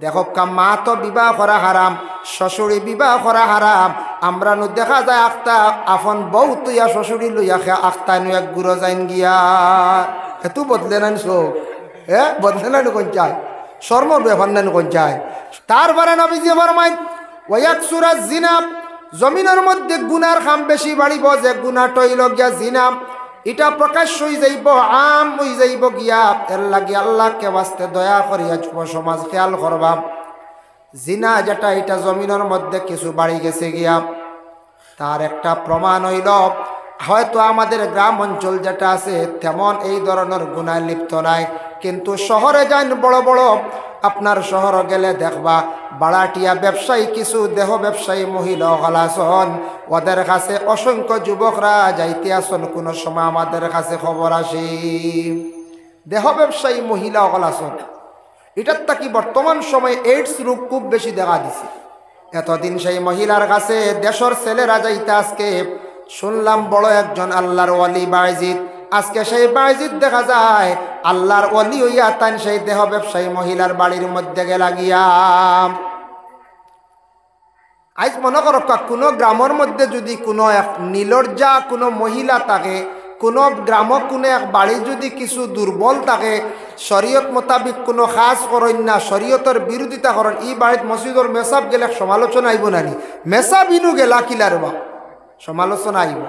দেখো মা তো বিবাহ করা হারাম, শ্বশুরি বিবাহ করা হারাম। আমরা নু দেখা যায় আখতা আফন বউ তুইয়া শ্বশুরি লইয়া খে আখতা নু এক গুঁড়ো যাইন গিয়া হেতু বদলে নান চোখ বদলে নান কোন চায় শর্মর ব্যাপার নান কোন চায়। তারপরে নবীজি ফরমাইন ওয়াকসুরা জিনা, জমিনের মধ্যে গুনার খাম বেশি বাড়িব, যে গুনা টইল গিয়া জিনা এটা প্রকাশ হয়ে যাইব, আম হয়ে যাইব গিয়া। এর লাগে আল্লাহকে বাস্তে দয়া করিয়া যুব সমাজ খেয়াল করবা, জিনা যেটা এটা জমিনের মধ্যে কিছু বাড়ি গেছে গিয়া। তার একটা প্রমাণ হইল হয়তো আমাদের গ্রাম অঞ্চল যেটা আছে তেমন এই ধরনের গুনায় লিপ্ত নাই, কিন্তু শহরে যান বড় বড় আপনার শহর গেলে দেখবা বাড়াটিয়া ব্যবসায়ী কিছু দেহ ব্যবসায়ী মহিলা হলাসন, ওদের কাছে অসংখ্য যুবকরা যাইতে আসন। কোনো সময় আমাদের কাছে খবর আসে দেহ ব্যবসায়ী মহিলা হলাসন। এটার তাকি বর্তমান সময়ে এইডস রোগ খুব বেশি দেখা দিছে। এতদিন সেই মহিলার কাছে দেশের ছেলেরা যাইতে, আজকে শুনলাম বড় একজন আল্লাহর ওয়ালি বায়জিদ, আজকে সেই বায়জিদ দেখা যায় আল্লাহর ওয়ালি হইয়া তান সেই দেহ ব্যবসায়ী মহিলার বাড়ির মধ্যে গেলা গিয়া। আজ মনে করো কোনো গ্রামের মধ্যে যদি কোনো এক নিলজ্জা কোনো মহিলা থাকে, কোনো গ্রাম কোনো এক বাড়ি যদি কিছু দুর্বল থাকে, শরীয়ত মোতাবিক কোনো খাস করেন না, শরীয়তের বিরোধিতা করেন, এই বাড়িত মসজিদর মেসাব গেলে সমালোচনা আইব নানি, মেসাব ইনু গেলা কিলার বা সমালোচনা আইব।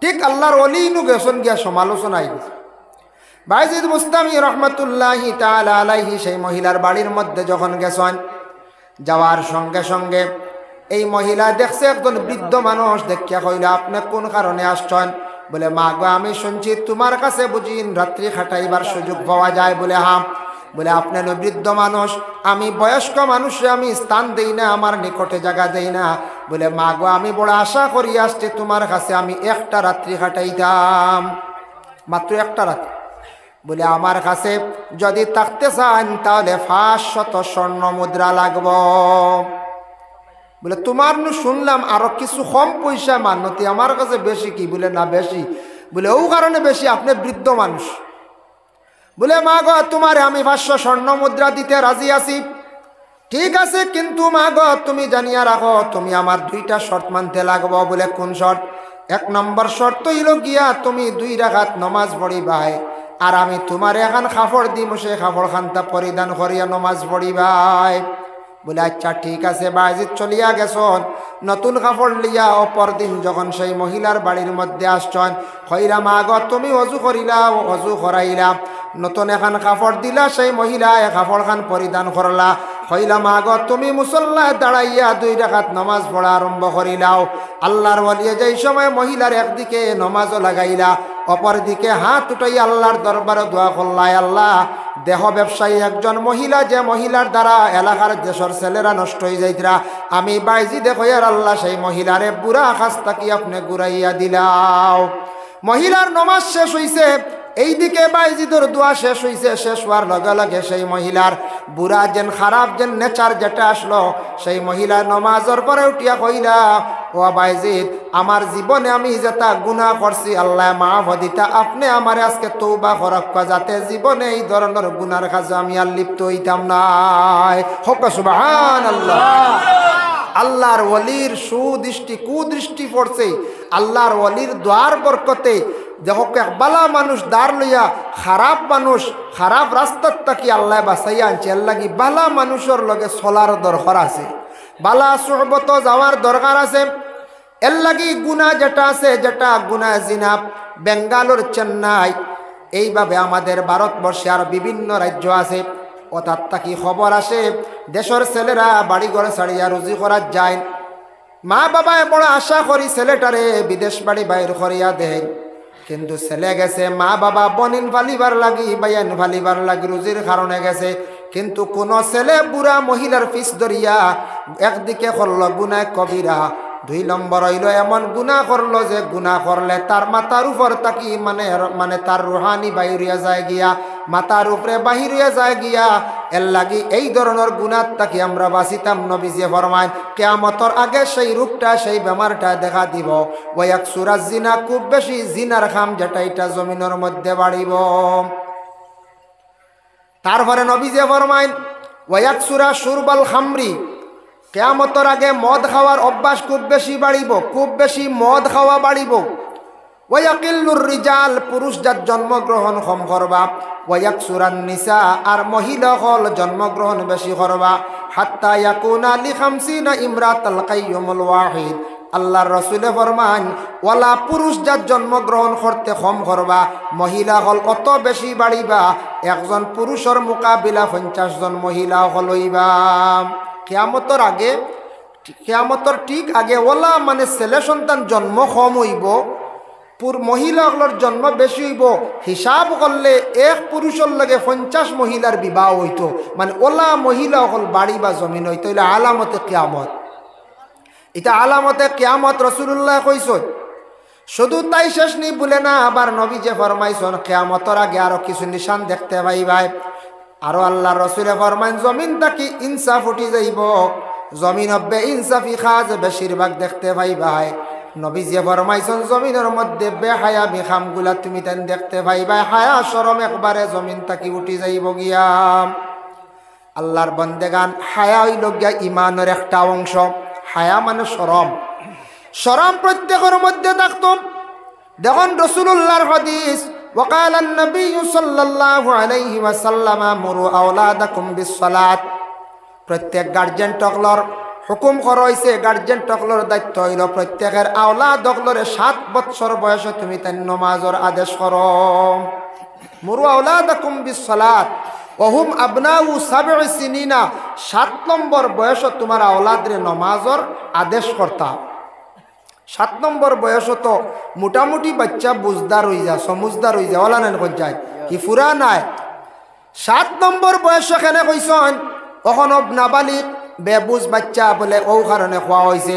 ঠিক আল্লাহর ওলি ইনু গেছন গিয়া সমালোচনা আইব। বায়জিদ বুস্তামি রহমতুল্লাহি তাআলা আলাইহি সেই মহিলার বাড়ির মধ্যে যখন গেছেন, যাওয়ার সঙ্গে সঙ্গে এই মহিলা দেখছে একজন বৃদ্ধ মানুষ, দেখিয়া কইল আপনি কোন কারণে আসছেন? বলে মা গো আমি শুনছি তোমার কাছে বুঝি রাত্রি খাটাইবার সুযোগ পাওয়া যায়। বলে হ্যাঁ। বলে আপনি বৃদ্ধ মানুষ, আমি বয়স্ক মানুষে আমি স্থান দেই না, আমার নিকটে জায়গা দেই না। বলে মা গো আমি বড় আশা করি আসছি তোমার কাছে, আমি একটা রাত্রি খাটাইতাম, মাত্র একটা রাত্রি। বলে আমার কাছে যদি থাকতে চান তাহলে 500 স্বর্ণ মুদ্রা লাগব। বলে তোমার নু শুনলাম আরো কিছু কম পয়সা মান্যতি, আমার কাছে বেশি কি? বলে না বেশি। বলে ও কারণে বেশি, আপনি বৃদ্ধ মানুষ। বলে মা গো তোমারে আমি 500 স্বর্ণ মুদ্রা দিতে রাজি আছি। ঠিক আছে, কিন্তু মা গো তুমি জানিয়া রাখো তুমি আমার 2টা শর্ত মানতে লাগবো। বলে কোন শর্ত? 1 নম্বর শর্ত হইল গিয়া তুমি 2 রাকাত নমাজ পড়িবাই, আর আমি তোমারে এখন কাপড় দিম, সে কাপড় খান্তা পরিধান করিয়া নমাজ পড়িবাই। বলে আচ্ছা ঠিক আছে। বায়জিদ চলিয়া গেছন নতুন কাপড় লিয়া। অপর দিন যখন সেই মহিলার বাড়ির মধ্যে আসছেন, কইরা মা গো তুমি অজু করিলা, অজু করাইলা, নতুন এখন কাপড় দিলা, সেই মহিলা কাপড় খান পরিধান করলা। কইলা মা গো তুমি মুসল্লায় দাঁড়াইয়া 2 রাকাত নামাজ পড়া আরম্ভ করিলাও। আল্লাহর ওয়ালিয়ে যেই সময় মহিলার একদিকে নমাজও লাগাইলা, অপর দিকে হাত উঠাইয়া আল্লাহর দরবারে দোয়া করলাই, আল্লাহ দেহ ব্যবসায়ী একজন মহিলা, যে মহিলার দ্বারা এলাকার দেশের ছেলেরা নষ্ট হয়ে যাইতরা, আমি বাইজিদে কইয়ার আল্লাহ সেই মহিলারে বুড়া আকাশ তাকি আপনি ঘুরাইয়া দিলাও। মহিলার নমাজ শেষ হইছে, এইদিকে বাইজিদর দোয়া শেষ হইছে। শেষ হওয়ার লগে লগে সেই মহিলার বুড়া যেন খারাপ যেন নেচার যেটা আসলো, সেই মহিলা নমাজের পরে উঠিয়া কইলা ও বাইজিদ আমার জীবনে আমি যেটা গুনাহ করছি আল্লাহ মাফ দিতা, আপনি আমার আজকে তওবা করক, যাতে জীবনে এই ধরনের গুনার কাজে আমি আর লিপ্ত হইতাম নাই। হোক সুবহানাল্লাহ। আল্লাহর ওয়ালির সুদৃষ্টি কুদৃষ্টি পড়ছে আল্লাহর ওয়ালির দোয়ার বরকতে। দেখো বালা মানুষ দাঁড় লইয়া খারাপ মানুষ খারাপ রাস্তার তাকি আল্লাহ বাঁচাইয়া আনছে। এর লাগি বালা মানুষের লগে চলার দরকার আছে, বালা সোহবত যাওয়ার দরকার আছে। এর লাগি গুনাহ যেটা আছে, যেটা গুনাহ জিনা, বেঙ্গালোর, চেন্নাই, এইভাবে আমাদের ভারতবর্ষে আর বিভিন্ন রাজ্য আছে, অর্থাৎ তাকি খবর আসে দেশের ছেলেরা বাড়ি ঘরে ছাড়িয়া রুজি করার যায়। মা বাবায় বড় আশা করি ছেলেটারে বিদেশ বাড়ি বাইর করিয়া দেয়, কিন্তু ছেলে গেছে মা বাবা বনিন ফালিবার লাগি, বাইয়ান ফালিবার লাগি, রুজির কারণে গেছে। কিন্তু কোন ছেলে বুড়া মহিলার পিছ ধরিয়া একদিকে করল গুনাহ কবিরা, 2 নম্বর হইল এমন গুনাহ করলো যে গুনাহ করলে তার মাথার উপর তাকি মানে তার রুহানি বাহিরিয়া যায় গিয়া, মাথার উপরে বাহিরিয়া যায় গিয়া। এর লাগি এই ধরনের গুনাহ তাকি আমরা বাঁচিতাম। নবীজি ফরমায় কিয়ামতের আগে সেই রূপটা সেই বেমারটা দেখা দিব। ওই এক সুরাজ জিনা, খুব বেশি জিনার খাম যেটা এটা জমিনের মধ্যে বাড়িব। তারপরে নবীজি ফরমায় ওয়াকসুরা শুরবাল খামরি, কিয়ামতের আগে মদ খাওয়ার অভ্যাস খুব বেশি বাড়িব, খুব বেশি মদ খাওয়া বাড়িব। ওয়াকিল্লুর রিজাল, পুরুষ যার জন্মগ্রহণ কম করবা। ওয়াকসুরান নিসা, আর মহিলা হল জন্মগ্রহণ বেশি করবা। হাত্তা ইয়াকুনা লি 50 ইমরাতাল কাইয়ুমুল ওয়াহিদ। আল্লাহর রাসূলে ফরমান, ওয়ালা পুরুষ যার জন্মগ্রহণ করতে কম করবা, মহিলা হল অত বেশি বাড়িবা, একজন পুরুষের মোকাবিলা 50 জন মহিলা হলইবা। কিয়ামতের আগে, কিয়ামতের ঠিক আগে ওলা মানে ছেলে সন্তান জন্ম কম হইব, মহিলাগুলোর জন্ম বেশি হইব। হিসাব করলে এক পুরুষের লগে 50 মহিলার বিবাহ হইত, মানে ওলা মহিলা হল বাড়ি বা জমিন হইত। হইলে আলামতে কিয়ামত, এটা আলামতে কিয়ামত রাসূলুল্লাহ কইছেন। শুধু তাই শেষ নি বলে না, আবার নবী যে ফরমাইছেন কিয়ামতের আগে আরো কিছু নিশান দেখতে পাইবাই। আরো আল্লাহর রাসূলে ফরমান, জমিন থাকি ইনসাফ উঠি যাইব, জমিন হবে ইনসাফি খাজ বেশিরভাগ দেখতে পাইবাই। নবী যে ফরমাইছেন জমিনের মধ্যে বেহায়া বিখামগুলা তুমি তেন দেখতে পাইবাই। হায়া শরম একবারে জমিন থাকি উঠি যাইব গিয়া। আল্লাহর বন্দেগান, হায়া হইল গিয়া ইমানের একটা অংশ। হায়া মানে শরম, শরম প্রত্যেকের মধ্যে থাকতো। দেখুন রাসূলুল্লাহর হাদিস, وقال النبي صلى الله عليه وسلم مروا اولادكم بالصلاه। প্রত্যেক গার্জিয়ান টকলর হুকুম করা হয়েছে, গার্জিয়ান টকলর দায়িত্ব হইল প্রত্যেকের আওলাদ টকলরে 7 বছর বয়সে তুমি তার নামাজের আদেশ করো। মুরু আওলাদাকুম বিসসালাত ওয়া হুম আবনাউ 7 সিনিনা, 7 নম্বর বয়সে তোমার আওলাদরে নামাজের আদেশ করতা। 7 নম্বর বয়স তো মোটামুটি বাচ্চা বুঝদার হয়ে যায়, সমুজদার হয়ে যায়, ওলা নেন যায় কি ফুরা নাই। 7 নম্বর বয়স এখানে কইসন, কখনো নাবালিক বেবুজ বাচ্চা বলে ও কারণে খোয়া হয়েছে।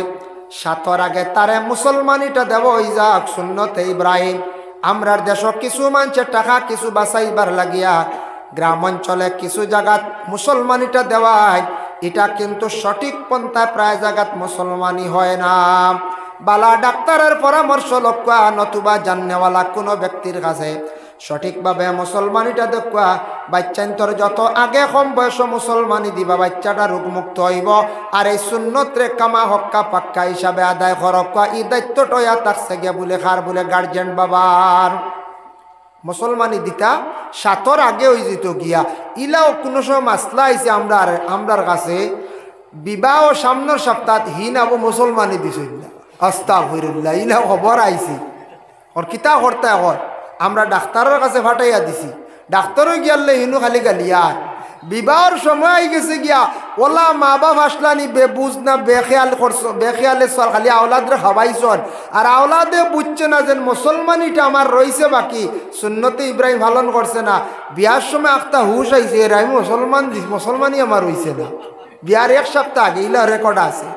7 আগে তারে মুসলমানিটা দেব হয়ে যাক, সুন্নতে ইব্রাহিম। আমরার দেশ কিছু মানুষের টাকা কিছু বাঁচাইবার লাগিয়া গ্রাম অঞ্চলে কিছু জায়গাত মুসলমানিটা দেওয়ায়, এটা কিন্তু সঠিক পন্থায় প্রায় জায়গাত মুসলমানি হয় না। বালা ডাক্তারের পরামর্শ লক্ষ্য নতুবা জাননেওয়ালা কোনো ব্যক্তির কাছে সঠিকভাবে মুসলমানিটা দেখা। বাচ্চান্তর যত আগে কম বয়স মুসলমানি দিবা, বাচ্চাটা রোগমুক্ত হইব। আর এই সুন্নতরে কামা হক্কা পাক্কা হিসাবে আদায় করক্কা, এই দায়িত্বটা থাকছে গিয়া বলে খার বলে গার্জেন বাবার মুসলমানি দিতা 7 আগে হয়ে যেত গিয়া। ইলাও কোনো সময় মাসলা আইছে আমরার কাছে, বিবাহ সামনের সপ্তাহ হিন আবু মুসলমানি দিছে না, আস্তাগফিরুল্লাহ, ইলা খবর আইছে ওর কিতা করতে এখন আমরা ডাক্তারের কাছে ফাটাইয়া দিছি। ডাক্তারও গিয়ালে হিনু খালি গালিয়ার বিবাহর সময় আই গেছে গিয়া, ওলা মা বাপ আসলানি বেবুঝ না বেখেয়াল করছ, বেখেয়ালে চল খালি আওলাদরে খাওয়াইছন। আর আওলাদে বুঝছে না যে মুসলমানিটা আমার রয়েছে বাকি, সুন্নতে ইব্রাহিম পালন করছে না। বিয়ার সময় একটা হুশ আইছে, এর আমি মুসলমানি আমার রয়েছে না। বিয়ার 1 সপ্তাহ আগে ইলা রেকর্ড আছে।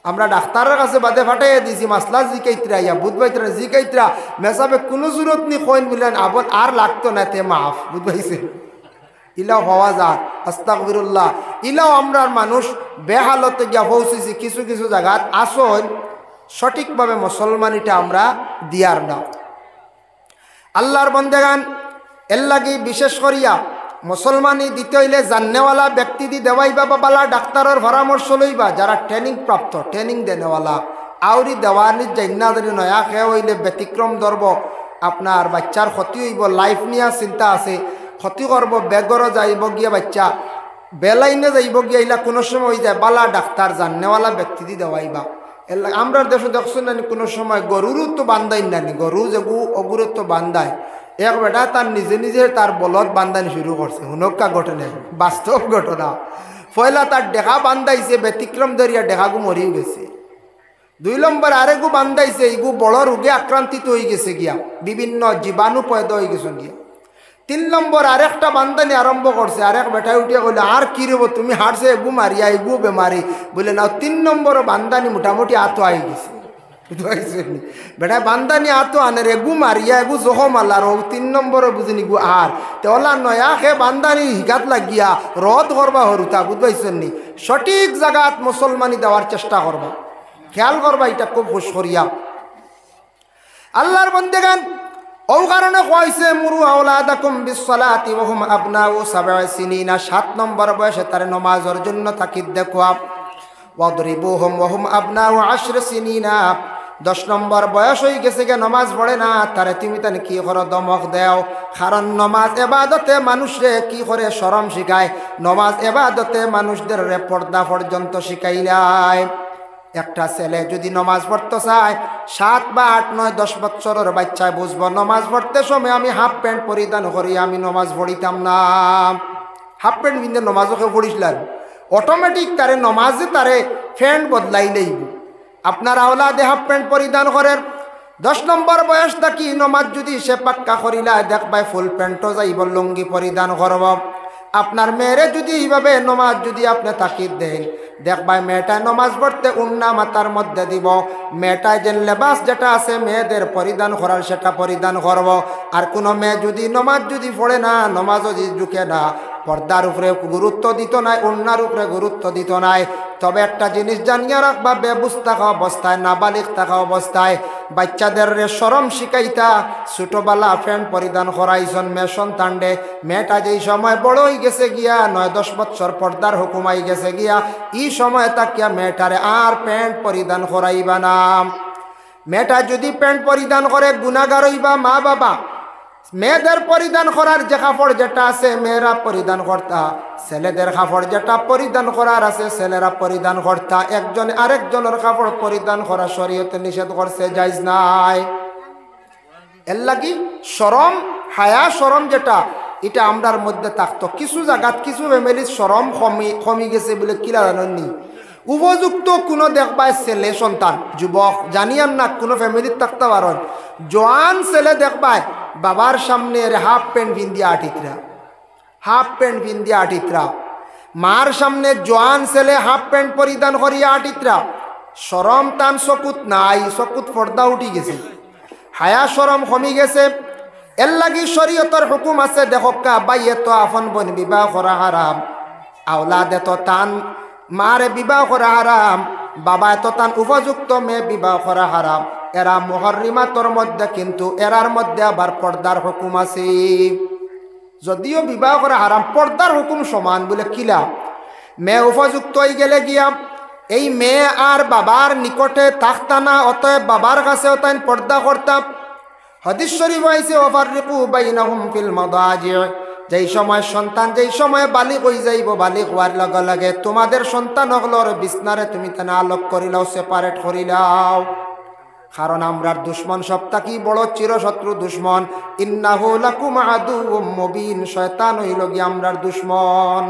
আমরা ডাক্তারের কাছে বাদে ফাটাইয়া দিছি, মাসলা জিকাইত্রা ইয়া বুধবাইত্রা জিকাইত্রা মেসাবে কোনো জরুরত নি কইন বললেন আবার আর লাগতো না তে মাফ, বুঝবাইছে। ইলাও হওয়া যাক, আস্তাগফিরুল্লাহ। ইলাও আমরার মানুষ বেহালতে গিয়া পৌঁছেছি কিছু কিছু জায়গাত আসল সঠিকভাবে মুসলমানিটা আমরা দিয়ার না। আল্লাহর বন্দেগান এর লাগি বিশেষ করিয়া মুসলমানি দিতে হইলে জাননেওয়ালা ব্যক্তি দি দেওয়াইবা বা বালা ডাক্তারের পরামর্শ লইবা, যারা ট্রেনিং প্রাপ্ত, ট্রেনিং দেনেওয়ালা। আউরি দেওয়ানির জান্না যদি নয়া খেয়ে হইলে ব্যতিক্রম ধরব, আপনার বাচ্চার ক্ষতি হইব, লাইফ নিয়ে চিন্তা আছে, ক্ষতি করব, বেগরও যাইব গিয়া বাচ্চা বেলাইনে যাইব গিয়া, ইলা কোনো সময় হয়ে যায় বালা ডাক্তার জাননেওয়ালা ব্যক্তি দি দেওয়াইবা। আমরা দেশে দেখছো না কোনো সময় গরুরও তো বান্ধাই নানি, গরু যে অগুরও তো বান্ধায়। এক বেটা তার নিজে নিজে তার বলদ বান্ধানি শুরু করছে, হুনকা ঘটনা, বাস্তব ঘটনা। পয়লা তার ডেকা বান্ধাইছে, ব্যতিক্রম ধরিয়া ডেকাগু মরিও গেছে। 2 নম্বর আরেকু বান্ধাইছে, ইগু বড় রোগে আক্রান্তিত হয়ে গেছে গিয়া, বিভিন্ন জীবাণু পয়দা হয়ে গেছে গিয়া। 3 নম্বর আরেকটা বান্ধানি আরম্ভ করছে, আরেক বেটায় উঠিয়া কইলে আর কি রেব তুমি হারছে এগু মারিয়া, এগু বেমারি বলে না। 3 নম্বর বান্ধানি মোটামুটি আতো আই গেছে, বেটা বান্ধানি আতো আনের এগু মারিয়া এগু জখম আল্লাহ। 3 নম্বর বুঝিনি গু আর তেওলা নয়া খে বান্ধানি হিগাত লাগিয়া রদ করবা হরুতা, বুঝবাইছেন নি। সঠিক জায়গাত মুসলমানি দেওয়ার চেষ্টা করবা, খেয়াল করবা, এটা খুব হুশ করিয়া। আল্লাহর বন্দেগান ও কারণে কইছে মুরু আওলাদাকুম বিসসালাতি ওয়া হুম আবনাউ সাব'i সিনিনা, 7 নম্বর বয়সে তার নামাজের জন্য তাকিদ দেখো। ওয়াদরিবুহুম ওয়া হুম আবনাউ 10 সিনিনা, 10 নম্বর বয়স হয়ে গেছে গে নামাজ পড়ে না, তারে তুমি তানে কি করো, দমক দেও। কারণ নামাজ ইবাদতে মানুষরে কি করে শরম শিখায়, নামাজ ইবাদতে মানুষদের পর্দা পর্যন্ত শিখাইলায়। একটা ছেলে যদি নামাজ পড়তে চায়, 7 বা 8, 9, 10 বছরের বাচ্চায় বুঝবো নামাজ পড়তে সময় আমি হাফ প্যান্ট পরিধান করি আমি নামাজ পড়িতাম না। হাফ প্যান্ট পিন্ধে নামাজকে পড়িছিলেন, অটোমেটিক তারে নমাজে তারে প্যান্ট বদলাই লইব। আপনার আওলাদে হাফ প্যান্ট পরিধান করেন, 10 নম্বর বয়স থাকি নমাজ যদি সে পাক্কা করিলা দেখবাই ফুল প্যান্টও যাইব, লুঙ্গি পরিধান করব। আপনার মেয়েরে যদি এইভাবে নমাজ যদি আপনি তাকিদ দেন, দেখবাই মেয়েটায় নমাজ পড়তে উন্না মাথার মধ্যে দিব, মেয়েটায় যে লেবাস যেটা আছে মেয়েদের পরিধান করার সেটা পরিধান করব। আর কোনো মেয়ে যদি নমাজ যদি পড়ে না, নমাজও যদি ঢুকে না, পর্দার উপরে গুরুত্ব দিত নাই, উন্নার উপরে গুরুত্ব দিত নাই, তবে একটা জিনিস জানিয়ে রাখবা, বেবুজ থাকা অবস্থায়, নাবালিগ থাকা অবস্থায় বাচ্চাদের শরম শিখাইতা, ছোটবেলা প্যান্ট পরিধান করাইছন মেয়ে সন্তানডে, মেয়েটা যেই সময় বড় হয়ে গেছে গিয়া 9-10 বছর পর্দার হুকুমাই গেছে গিয়া, এই সময় তাকিয়া মেয়েটারে আর প্যান্ট পরিধান করাইবা না। মেয়েটা যদি প্যান্ট পরিধান করে গুনাহগার হইবা মা বাবা। মেয়েদের পরিধান করার যে কাপড় যেটা আছে মেয়েরা পরিধান করতা, ছেলেদের কাপড় যেটা পরিধান করার আছে ছেলেরা পরিধান করতা, একজন আরেকজনের কাপড় পরিধান করা শরীয়তে নিষেধ করছে, জায়েজ নাই। এর লাগি শরম, হায়া শরম যেটা এটা আমরার মধ্যে থাকতো। কিছু জায়গাত কিছু ফ্যামিলির শরম কমি গেছে বলে কিলা জানেননি, উপযুক্ত কোনো দেখবাই ছেলে সন্তান যুবক জানিয়ান না কোনো ফ্যামিলির থাকতে পারেন, জোয়ান ছেলে দেখবাই বাবার সামনে হাফ প্যান্ট পিন্দিয়া আটিতরা, হাফ প্যান্ট পিন্দিয়া আটিতরা, মার সামনে জোয়ান ছেলে হাফ প্যান্ট পরিধান করিয়া আটিতরা। শরম তান চকুত নাই, চকুত পর্দা উঠি গেছে, হায়া শরম কমি গেছে। এর লাগি শরীয়তের হুকুম আছে, দেখকা বাইয়ে তো আফন বোন বিবাহ করা হারাম, আওলাদে তো তান মারে বিবাহ করা হারাম, বাবা তো তান উপযুক্ত মেয়ে বিবাহ করা হারাম। এরা মুহররিমাতর মধ্যে, কিন্তু এরার মধ্যে আবার পর্দার হুকুম আছে। যদিও বিবাহ করা হারাম, পর্দার হুকুম সমান বলে কিলা, মেয়ে উপযুক্ত হয়ে গেলে গিয়া এই মেয়ে আর বাবার নিকটে থাকতা না, অতএব বাবার কাছেও তাই পর্দা করতাম। হাদিস শরীফ আইছে ওয়াফাররিকু বাইনাহুম ফিল মাদাজি, যেই সময় সন্তান যেই সময় বালিগ হয়ে যাইব, বালিগ হওয়ার লগে লগে তোমাদের সন্তান হগলর বিছনারে তুমি তানে আলোক করিলাও, সেপারেট করিলাও। কারণ আমরার দুশ্মন সবটা কি বড় চিরশত্রু দুশ্মন, ইন্নাহু লাকুম আদুউম মুবিন, শয়তান হইল গিয়ে আমরার দুশ্মন।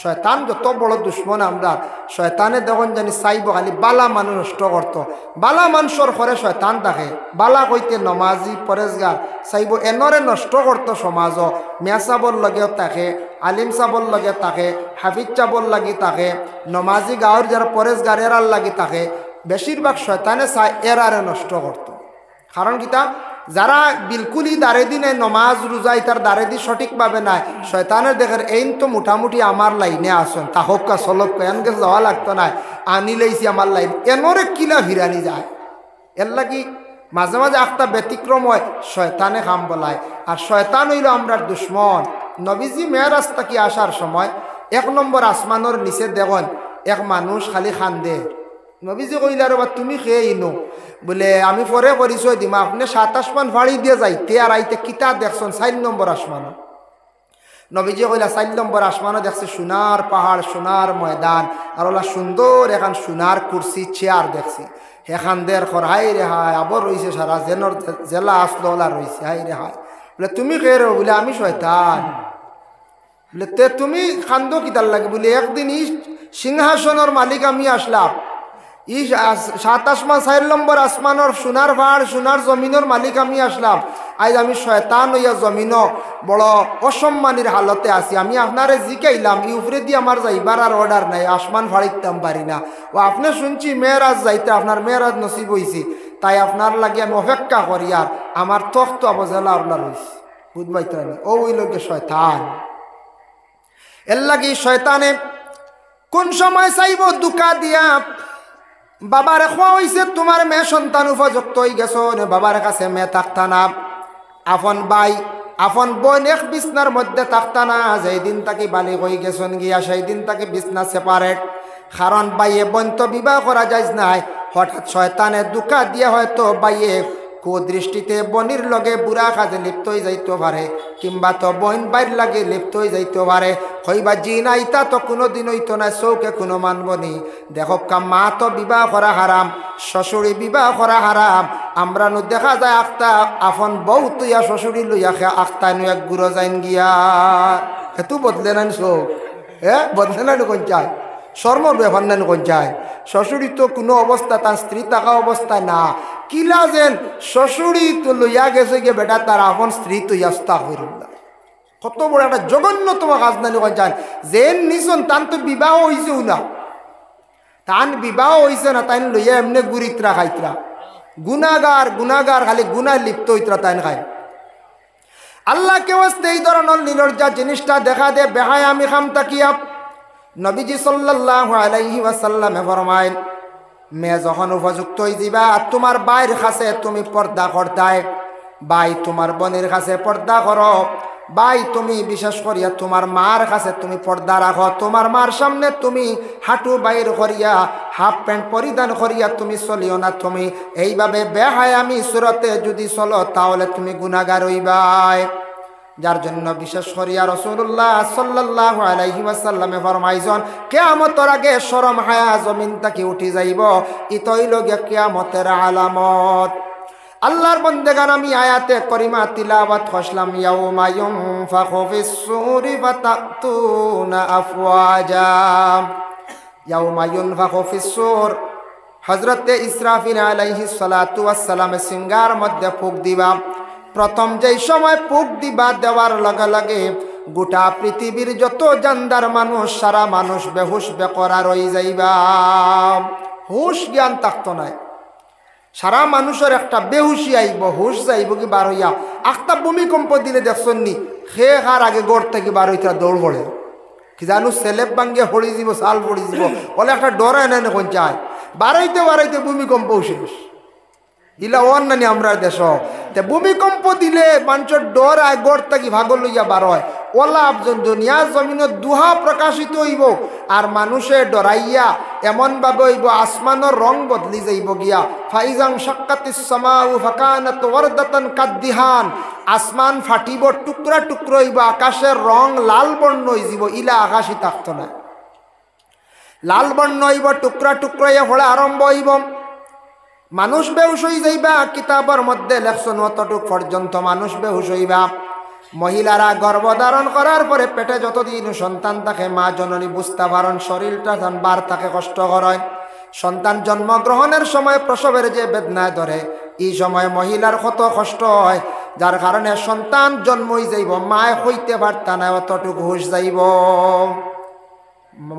শয়তান যত বড় দুশ্মন আমরা, শয়তানে দেখুন জানি চাইব খালি বালা মানুষ নষ্ট করতো, বালা মানুষের ঘরে শয়তান থাকে, বালা কইতে নমাজি পরেজগার চাইব এনরে নষ্ট করতো সমাজ। মিয়া চাবর লগেও থাকে, আলিম চাবর লগে থাকে, হাফিজ চাবর লাগি থাকে, নমাজি গাঁৱৰ যারা পরেজগার এরার লাগি থাকে, বেশিরভাগ শয়তানে চায় এরারে নষ্ট করতো। কারণ কিতা, যারা বিলকুলই দাঁড়ে দিনে নমাজ রোজা ইতার দাঁড়ে দি সঠিকভাবে নাই, শয়তানের দেখের এই তো মোটামুটি আমার লাইনে আসন, তাহকা চলক্কা এনকে যাওয়া লাগতো না, আনি লাইছি আমার লাইন, এনরে কিলা ভিরানি যায়। এর লাগি মাঝে মাঝে একটা ব্যতিক্রম হয়, শয়তানে খাম বলায়, আর শয়তান হইল আমরার দুশ্মন। নবীজি মেয়েরাজ থাকি আসার সময় 1 নম্বর আসমানোর নিচে দেখুন এক মানুষ খালি খান্দে। নবীজি কইলা রে বা তুমি খেয়ে ইনো, বলে আমি পরে পরিচয় দিম, আপনি 7 আসমান ফাড়ি দিয়ে যাইতে আর আইতে কিতা দেখছেন 4 নম্বর আসমান। নবীজি কইলা 4 নম্বর আসমানও দেখছে সোনার পাহাড়, সোনার ময়দান, আর ওলা সুন্দর এখন সোনার কুর্সি চেয়ার দেখছি, এখান দের খর হাই রে হাই আবার রয়েছে সারা জেনর জেলা আসলো ওলা রয়েছে, হাই রে হাই। বলে তুমি খেয়ে রো, বলে আমি শয়তান। বলে তে তুমি খান্দ কিতার লাগে, বলে একদিন ই সিংহাসনের মালিক আমি আসলাম, ই 7 আসমান 4 নম্বর আসমানের সোনার পাহাড় সোনার জমিনের মালিক আমি আসলাম, আজ আমি শয়তান হইয়া জমিন বড় অসম্মানের হালতে আছি, আমি আপনারে জিকাইলাম ই উপরে দিয়ে আমার যাইবার আর অর্ডার নাই, আসমান ফাড়িতাম পারি না, ও আপনি শুনছি মেয়েরাজ যাইতে আপনার মেয়েরাজ নসিব হয়েছি, তাই আপনার লাগে আমি অপেক্ষা করি, আর আমার তখ্ত অবজেলা আপনার হয়েছি, বুঝবাইতেন ও ওই লোকে শয়তান। এর লাগি শয়তানে কোন সময় চাইব দুকা দিয়া, বাবার খোয়া হয়েছে তোমার মেয়ে সন্তান উপযুক্ত হয়ে গেছ, বাবার কাছে মেয়ে থাকতা না, আপন ভাই আপন বোন এক বিছনার মধ্যে থাকতা না, যেই দিন তাকে বালি হয়ে গেছেন গিয়া সেই দিন তাকে বিছনা সেপারেট। কারণ বাইয়ে বোন তো বিবাহ করা যায় নাই, হঠাৎ শয়তানের দুঃখা দিয়া হয়তো বাইয়ে কুদৃষ্টিতে বনির লগে বুড়া কাজে লিপ্ত হয়ে যাইতে পারে, কিংবা তো বইন বাইর লাগে লিপ্ত হয়ে যাইতে পারে। হইবা জি না ইতা তো কোনোদিন হইতো না, চৌকে কোনো মানবনি। দেখো মা তো বিবাহ করা হারাম, শ্বশুরি বিবাহ করা হারাম। আমরা নু দেখা যায় আখতা আফন বউ তুইয়া শ্বশুরি লইয়া খে আখতা নু এক গুঁড়ো যাইন গিয়া। এতু বদলে না চোখ, বদলে না কোন চায় শর্ম ব্যাপার নেন কোন চায়। শ্বশুরি তো কোনো অবস্থা তার স্ত্রী থাকা অবস্থায় না, কিলা যেন শ্বশুরি তো লইয়া গেছে গিয়ে বেটা তার আপন স্ত্রী তো ইয়াস্তা হইরুল্লাহ। কত বড় একটা জঘন্যতম কাজ নানি কোন চায়। যেন নিছন তান তো বিবাহ হইছেও না, তান বিবাহ হইছে না, তাই লইয়া এমনি গুরিত্রা খাইত্রা গুনাগার গুনাগার খালি গুনায় লিপ্ত হইত্রা তাই খাই। আল্লাহ কেউ এই ধরনের নির্লজ্জা জিনিসটা দেখা দে বেহায় আমি খাম তাকিয়া। নবীজি সাল্লাল্লাহু আলাইহি ওয়াসাল্লামে ফরমাইন, মেয়ে যখন উপযুক্ত হয়ে যাবা তোমার বাইর কাছে তুমি পর্দা করতাই, ভাই তোমার বোনের কাছে পর্দা করো, ভাই তুমি বিশেষ করিয়া তোমার মার কাছে তুমি পর্দা রাখো। তোমার মার সামনে তুমি হাঁটু বাইর করিয়া হাফ প্যান্ট পরিধান করিয়া তুমি চলিও না। তুমি এইভাবে বেহায়ামি সুরতে যদি চলো তাহলে তুমি গুনাহগার হইবাই। যার জন্য বিশেষ করিয়া রাসূলুল্লাহ সাল্লাল্লাহু আলাইহি ওয়াসাল্লামে ফরমাইছেন, কিয়ামতের আগে শরম হায়া জমিন থেকে উঠি যাইব, ইতই লগে কিয়ামতের আলামত। আল্লাহর বান্দাগান আমি আয়াতে করিমা তিলাওয়াত করলাম, ইয়াউমা ইউনফাখু ফিস-সূরি ফাতাতুনা আফওয়াজা। ইয়াউমা ইউনফাখু ফিস-সূর, হযরতে ইসরাফিল আলাইহিস সালাতু ওয়াস সালাম সিঙ্গার মধ্যে ফুঁক দিবা। প্রথম যেই সময় ফুঁক দিবা দেওয়ার লগে লগে গোটা পৃথিবীর যত জানদার মানুষ সারা মানুষ বেহুশ বেকরার হয়ে যাইবা, হুশ জ্ঞান থাকতো নাই। সারা মানুষের একটা বেহুশি আইব, হুশ যাইব কি বার হইয়া। আখতা ভূমিকম্প দিলে দেখছেন নি, সে হার আগে গড় থেকে বার হইতে দৌড় পড়ে, কি জানো সেলেব ভাঙ্গে পড়ি যাব, সাল পড়ি যাব বলে একটা ডর এনে কোন চায়। বাড়াইতে বাড়াইতে ভূমিকম্প শেষ। ইলা অন্যান্য আমরা দেশ ভূমিকম্প দিলে মানুষের ডর আয়, গড় থাকি ভাগল লইয়া বার হয়। ওলা দুনিয়া জমিনের দুহা প্রকাশিত হইব, আর মানুষে ডরাইয়া এমনভাবে হইব আসমানের রং বদলি যাইব গিয়া। ফাইজাং শাক্কাতিস সামাউ ফাকানাত ওয়ারদাতান কাদ্দিহান, আসমান ফাটিব, টুকরা টুকরো হইব, আকাশের রং লাল বর্ণ হয়ে যাব, ইলা আকাশই থাকতো না। লাল বর্ণ হইব, টুকরা টুকরা হইয়া ফলে আরম্ভ হইব। মানুষ বেহুশ হয়ে যাইবা, কিতাবের মধ্যে লেখছেন অতটুক পর্যন্ত মানুষ বেহুশ হইবা। মহিলারা গর্ভধারণ করার পরে পেটে যতদিন সন্তান থাকে মা জননী বুঝতে পারেন, শরীরটা বার থাকে, কষ্ট করেন। সন্তান জন্মগ্রহণের সময় প্রসবের যে বেদনায় ধরে, এই সময় মহিলার কত কষ্ট হয়, যার কারণে সন্তান জন্মই যাইব মায় হইতে পারতা না, অতটুক হুশ যাইব।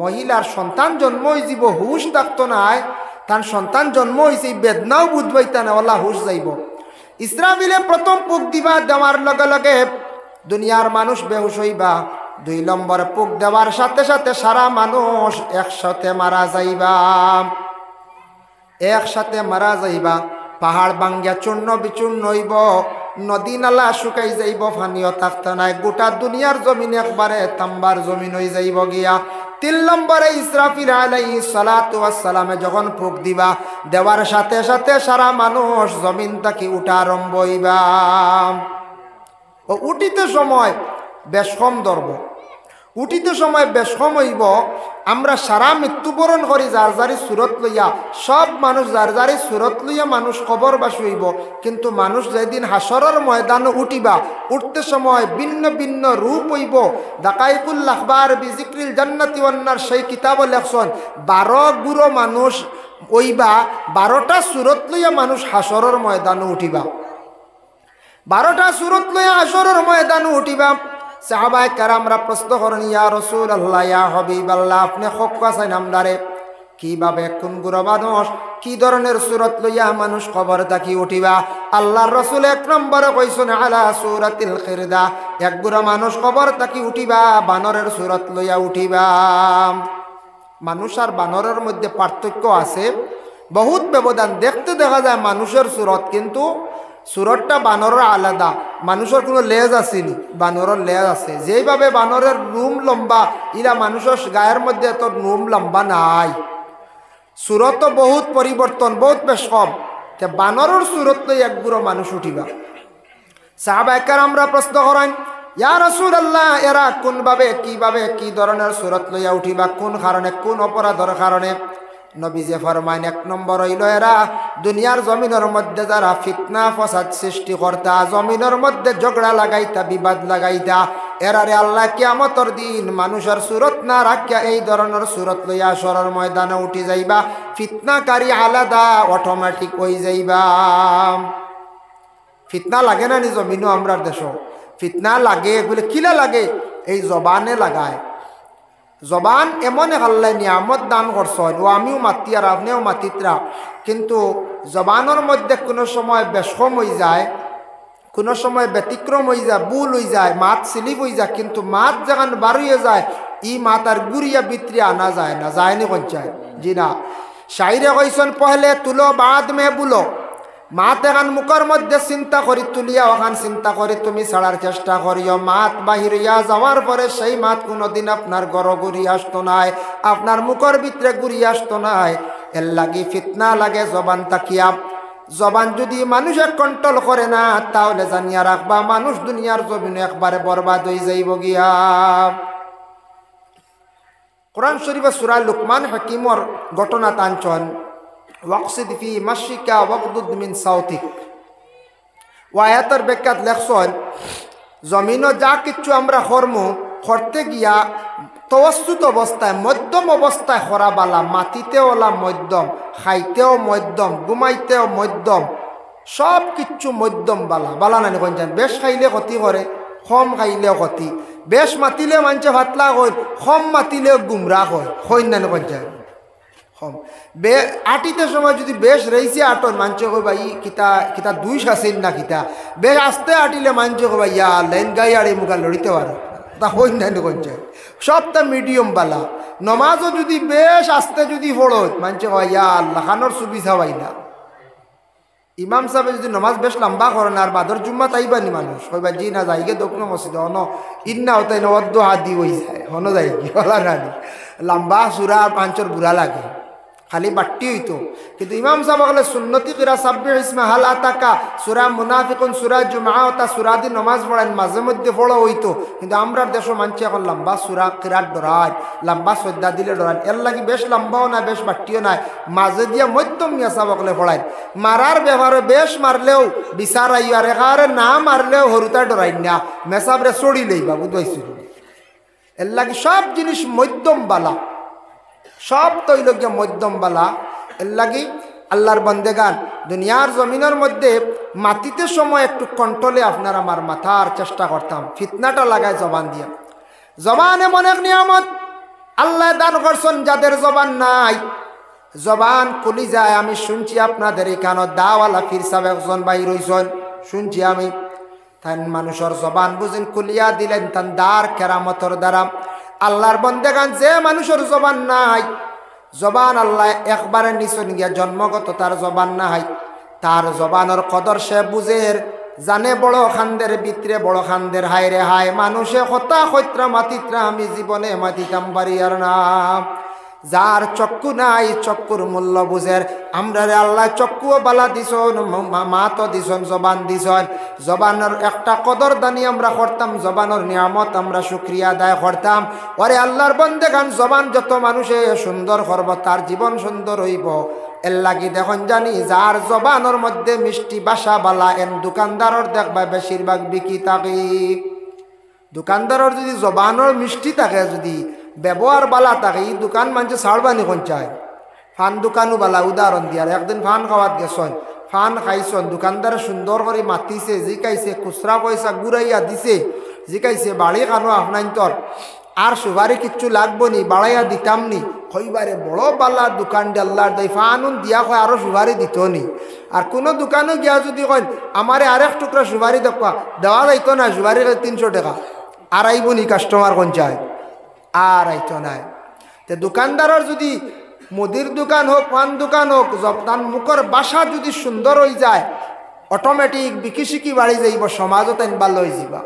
মহিলার সন্তান জন্মই যাব হুশ থাকতো নাই, তার সন্তান জন্ম হয়েছে বেদনাও বুঝবাইতা না, ওলা হুশ যাইব। ইসরাফিলে প্রথম পুক দিবা, দেওয়ার লগে লগে দুনিয়ার মানুষ বেহুশ হইবা। 2 নম্বর পুক দেওয়ার সাথে সাথে সারা মানুষ একসাথে মারা যাইবা, একসাথে মারা যাইবা। পাহাড় ভাঙ্গিয়া চূর্ণ বিচূর্ণ হইব, নদী নালা শুকাই যাইব, পানিও থাকতে নাই, গোটা দুনিয়ার জমিন একবারে তাম্বার জমিন হয়ে যাইব গিয়া। 3 নম্বরে ইসরাফিল আলাইহিস সালাতু ওয়াস সালামে যখন ফুঁক দিবা, দেওয়ার সাথে সাথে সারা মানুষ জমিন থেকে উঠা আরম্ভ হইবা। ও উঠিতে সময় বেশ কম ধরব, উঠিতে সময় বেশ কম হইব। আমরা সারা মৃত্যুবরণ করি যার যারি সুরত লইয়া, সব মানুষ যার যারি সুরত লইয়া মানুষ কবরবাসী হইব। কিন্তু মানুষ যেদিন হাসরের ময়দানে উঠিবা, উঠতে সময় ভিন্ন ভিন্ন রূপ হইব। দাকাইকুল আখবার বিজিক্রিল জান্নাতি ওয়ান নার সেই কিতাবে লেখছেন 12 গুরো মানুষ হইবা, 12টা সুরত লইয়া মানুষ হাসরের ময়দানে উঠিবা, 12টা সুরত লইয়া হাসরের ময়দানে উঠিবা। সাহাবায়ে কেরামরা প্রশ্ন করেন, ইয়া রাসূলুল্লাহ, ইয়া হাবিবাল্লাহ, আপনি হক আছেন আমদারে কিভাবে কোন গুরো মানুষ কি ধরনের সুরত লইয়া মানুষ খবর থাকি উঠিবা? আল্লাহর রাসূল 1 নম্বরে কইছেন আলা সূরাতিল খিরদা, এক গুরো মানুষ খবর থাকি উঠিবা বানরের সুরত লইয়া উঠিবা। মানুষ আর বানরের মধ্যে পার্থক্য আছে, বহুত ব্যবধান। দেখতে দেখা যায় মানুষের সুরত, কিন্তু সুরতটা বানরের আলাদা। মানুষের কোনো লেজ আসেনি, বানরের লেজ আছে। যেইভাবে বানরের রুম লম্বা, ইরা মানুষের গায়ের মধ্যে এত রুম লম্বা নাই। সুরত বহুত পরিবর্তন, বহুত বেশ কম। তে বানরের সুরত লই এক বুড়ো মানুষ উঠিবা। সাহাবা কেরামরা প্রশ্ন করেন, ইয়া রাসূলুল্লাহ, এরা কোনভাবে কিভাবে কি ধরনের সুরত লইয়া উঠিবা, কোন কারণে, কোন অপরাধের কারণে? নবীজি ফরমাইন, এক নম্বর হইল এরা দুনিয়ার জমিনের মধ্যে যারা ফিতনা ফসাদ সৃষ্টি করতা, জমিনের মধ্যে ঝগড়া লাগাইতা, বিবাদ লাগাইতা, এরারে আল্লাহ কিয়ামতের দিন মানুষের সুরত না রাখিয়া এই ধরনের সুরত লইয়া সরর ময়দানে উঠি যাইবা। ফিতনাকারী আলাদা, অটোমেটিক হয়ে যাইবা। ফিতনা লাগে না নি জমিনও? আমরার দেশ ফিতনা লাগে বলে কিলা লাগে? এই জবানে লাগায়। জবান এমন আল্লাহ নিয়ামত দান করছেন, ও আমিও মাতি আর আপনিও মাতিতরা, কিন্তু জবানের মধ্যে কোনো সময় বেশম হয়ে যায়, কোনো সময় ব্যতিক্রম হয়ে যায়, ভুল হয়ে যায়, মাত স্লিপ হয়ে যায়। কিন্তু মাত যখন বাড়িয়ে যায়, ই মাত আর গুড়িয়া বিত্রি আনা যায় না, যায়নি পঞ্চায়েত। জি না, শাইরে কইছেন, পহলে তুলো বাদ মে বুলো। মাত এখন মুখের মধ্যে চিন্তা করি তুলিয়া, ওখান চিন্তা করি তুমি ছাড়ার চেষ্টা করিও। মাত বাহিরিয়া যাওয়ার পরে সেই মাত কোনোদিন আপনার ঘর ঘুরিয়ে আসতো নাই, আপনার মুখের ভিতরে ঘুরিয়ে আসতো নাই। এর লাগি ফিতনা লাগে জবান তাকিয়া। জবান যদি মানুষের কন্ট্রোল করে না, তাহলে জানিয়া রাখবা মানুষ দুনিয়ার জমিনে একবারে বরবাদ হয়ে যাইব গিয়া। কোরআন শরীফে সূরা লুকমান হাকিমর ঘটনা টানছন, ওয়াকসিদ ফি মাশিকা ওয়াগদুদ মিন সাউতিক। ওয়ায়াতের ব্যাখ্যাত লেখছেন, জমিনও যা কিচ্ছু আমরা করতে গিয়া তবস্তুত অবস্থায়, মধ্যম অবস্থায় খরাবালা, মাটিতে ওলা মধ্যম, খাইতেও মধ্যম, ঘুমাইতেও মধ্যম, সব কিচ্ছু মধ্যম বালা। বালা নানি কঞ্চান? বেশ খাইলে ক্ষতি করে, কম খাইলেও ক্ষতি। বেশ মাতিলে মানুষে ভাতলা হয়, কম মাতিলেও গুমরা হয়, হয় নানি কঞ্চান? কম আটিতে সময় যদি বেশ রয়েছে আটন, মানছে কইবা ই কিতা কিতা দুই শাসিন না কিতা। বেশ আস্তে আটিলে মানছে কইবা ইয়া লাইন গাই আর এই মুখা লড়িতে পারো, তা হই না কঞ্চায়। সবটা মিডিয়াম বালা। নমাজও যদি বেশ আস্তে যদি পড়ো, মানছে কয় ইয়া আল্লাহ খানোর সুবিধা পাই না। ইমাম সাহেব যদি নমাজ বেশ লম্বা করেন আর বাদর জুম্মা তাইবানি মানুষ কইবা জি না যাইগে দক্ষিণ মসজিদে অন ইন্না হতাই না অর্ধ হাত দি হয়ে যায়, হন যাই কি বলা নানি লম্বা সুরা আর পাঁচর বুড়া লাগে, খালি বাট্টি হইতো। কিন্তু ইমাম সাহেব বলে সুন্নতি কিরা সাব্বিহ ইসমা হাল আতাকা, সূরা মুনাফিকুন, সূরা জুমআ তা সূরা দি নামাজ পড়েন মাঝে মধ্যে পড়ো হইতো। কিন্তু আমরার দেশ মানছে এখন লম্বা সূরা কিরাত ডরায়, লম্বা সদ্দা দিলে ডরান। এর লাগি বেশ লম্বাও না বেশ বাট্টিও নাই, মাঝে দিয়া মধ্যম মিয়া সাহেব বলে পড়ায়। মারার ব্যবহারে বেশ মারলেও বিচার আই, আর একারে না মারলেও হরুতা ডরাই না, মেসাবরে চড়িলেই বাবু দইছিল। এর লাগি সব জিনিস মধ্যম বালা, সব তৈলজ্ঞ মধ্যম বালা। এর লাগি আল্লাহর বন্দেগান দুনিয়ার জমিনের মধ্যে মাটিতে সময় একটু কন্ট্রোলে আপনার আমার মাথার চেষ্টা করতাম। ফিতনাটা লাগায় জবান দিয়ে। জবান এমন এক নিয়ামত আল্লাহ দান করছেন যাদের জবান নাই। জবান খুলি যায়। আমি শুনছি আপনাদের এখানে দাওয়ালা ফির সাহেব একজন বাইর হইছেন, শুনছি আমি। তাই মানুষের জবান বুঝেন খুলিয়া দিলেন তান দার কেরামতর দ্বারা। আল্লাহর বন্দেগান যে মানুষের জবান নাই, জবান আল্লাহ একবারে নিচন গিয়া জন্মগত তার জবান নাই, তার জবানের কদর সে বুঝের জানে। বড় খান্দের ভিতরে বড় খান্দের হায় রে হায়, মানুষে হতা হত্রা মাতিত্রা আমি জীবনে মাতিতাম পারি আর না। যার চক্ষু নাই চক্ষুর মূল্য বুঝের। আমরা রে আল্লাহ চক্ষুও বালা দিছন, মাতো দিছন, জবান দিছন। জবানের একটা কদর দানি আমরা করতাম, জবানের নিয়ামত আমরা শুক্রিয়া আদায় করতাম। ওরে আল্লাহর বন্দেগান জবান যত মানুষে সুন্দর করব তার জীবন সুন্দর হইব। এর লাগি দেখুন জানি যার জবানের মধ্যে মিষ্টি বাসা বালা এন দোকানদারর দেখবা বেশিরভাগ বিকি থাকে। দোকানদারর যদি জবানের মিষ্টি থাকে, যদি ব্যবহার বালা থাকে, এই দোকান মানুষ ছাড়বানি কোন চায়। ফান দোকানও বালা উদাহরণ দিয়ার। একদিন ফান খাওয়াত গেছন, ফান খাইছন, দোকানদারে সুন্দর করে মাতিছে, জিকাইছে, খুচরা পয়সা ঘুরাইয়া দিছে, জিকাইছে বাড়ি কানো আপনার আর সুপারি কিচ্ছু লাগবো নি, বাড়াইয়া দিতাম নি। হইবারে বড় বালা দোকান ডাল্লার দেয় ফানুন দিয়া কয় আরো সুপারি দিত নি। আর কোনো দোকানও গিয়া যদি কয় আমারে আরেক টুকরা সুপারি দেখা দেওয়া যাইতো না, সুপারি 300 টাকা, আর আইব নি কাস্টমার কোন চায়, আর আইতো নাই। তে দোকানদারের যদি মুদির দোকান হোক, পান দোকান হোক, তার মুখের বাসা যদি সুন্দর হয়ে যায়, অটোমেটিক বিকিশিকি বাড়ি যাইব, সমাজও তাই ভালো হয়ে যাবা,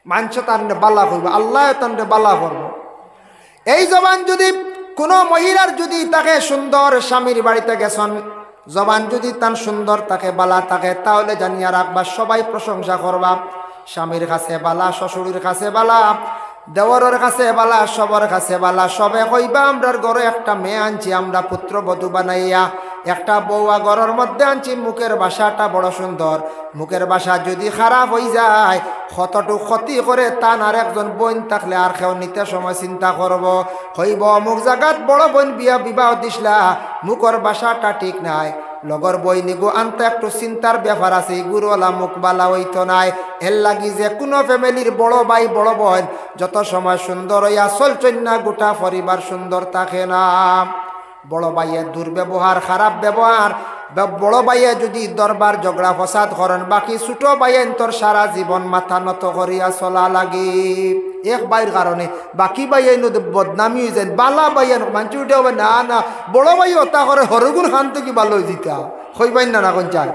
মানুষ তার বালা করবো, আল্লাহ তার বালা করব। এই জবান যদি কোনো মহিলার যদি তাকে সুন্দর স্বামীর বাড়িতে গেছেন, জবান যদি তার সুন্দর তাকে বালা থাকে, তাহলে জানিয়া রাখবা সবাই প্রশংসা করবা। স্বামীর কাছে বালা, শ্বশুরের কাছে বালা, দেওয়ারের কাছে বালা, সবার কাছে বালা। সবে কইবা আমরার ঘরে একটা মেয়ে আনছি, আমরা পুত্রবধূ বানাইয়া একটা বউয়া ঘরের মধ্যে আনছি, মুখের ভাষাটা বড় সুন্দর। মুখের ভাষা যদি খারাপ হয়ে যায়, কতটুক ক্ষতি করে তান আর একজন বোন থাকলে আর কেউ নিতে সময় চিন্তা করব, হইব অমুক জায়গাত বড় বোন বিবাহ দিসলা, মুখের ভাষাটা ঠিক নাই, লগর বই নিগো আনতে একটু চিন্তার ব্যাপার আছে, গুরুওয়ালা মুখ বালা হইতো নাই। এর লাগি যে কোনো ফ্যামিলির বড় ভাই বড় বোন যত সময় সুন্দর হইয়া চলছেন না, গোটা পরিবার সুন্দর থাকে না। বড় ভাইয়ের দুর্ব্যবহার, খারাপ ব্যবহার, বড় ভাইয়ে যদি দরবার ঝগড়া ফসাদ করেন, বাকি ছোট ভাইয়ের তোর সারা জীবন মাথা নত করিয়া চলা লাগে। এক ভাইয়ের কারণে বাকি ভাইয়ের বদনামি হয়ে যায়, বালা ভাইয়ের মানছি উঠে হবে না না, বড় ভাই ওটা করে হরগুন খান থেকে ভালো হয়ে যেতা হইবাই না, কোন চায়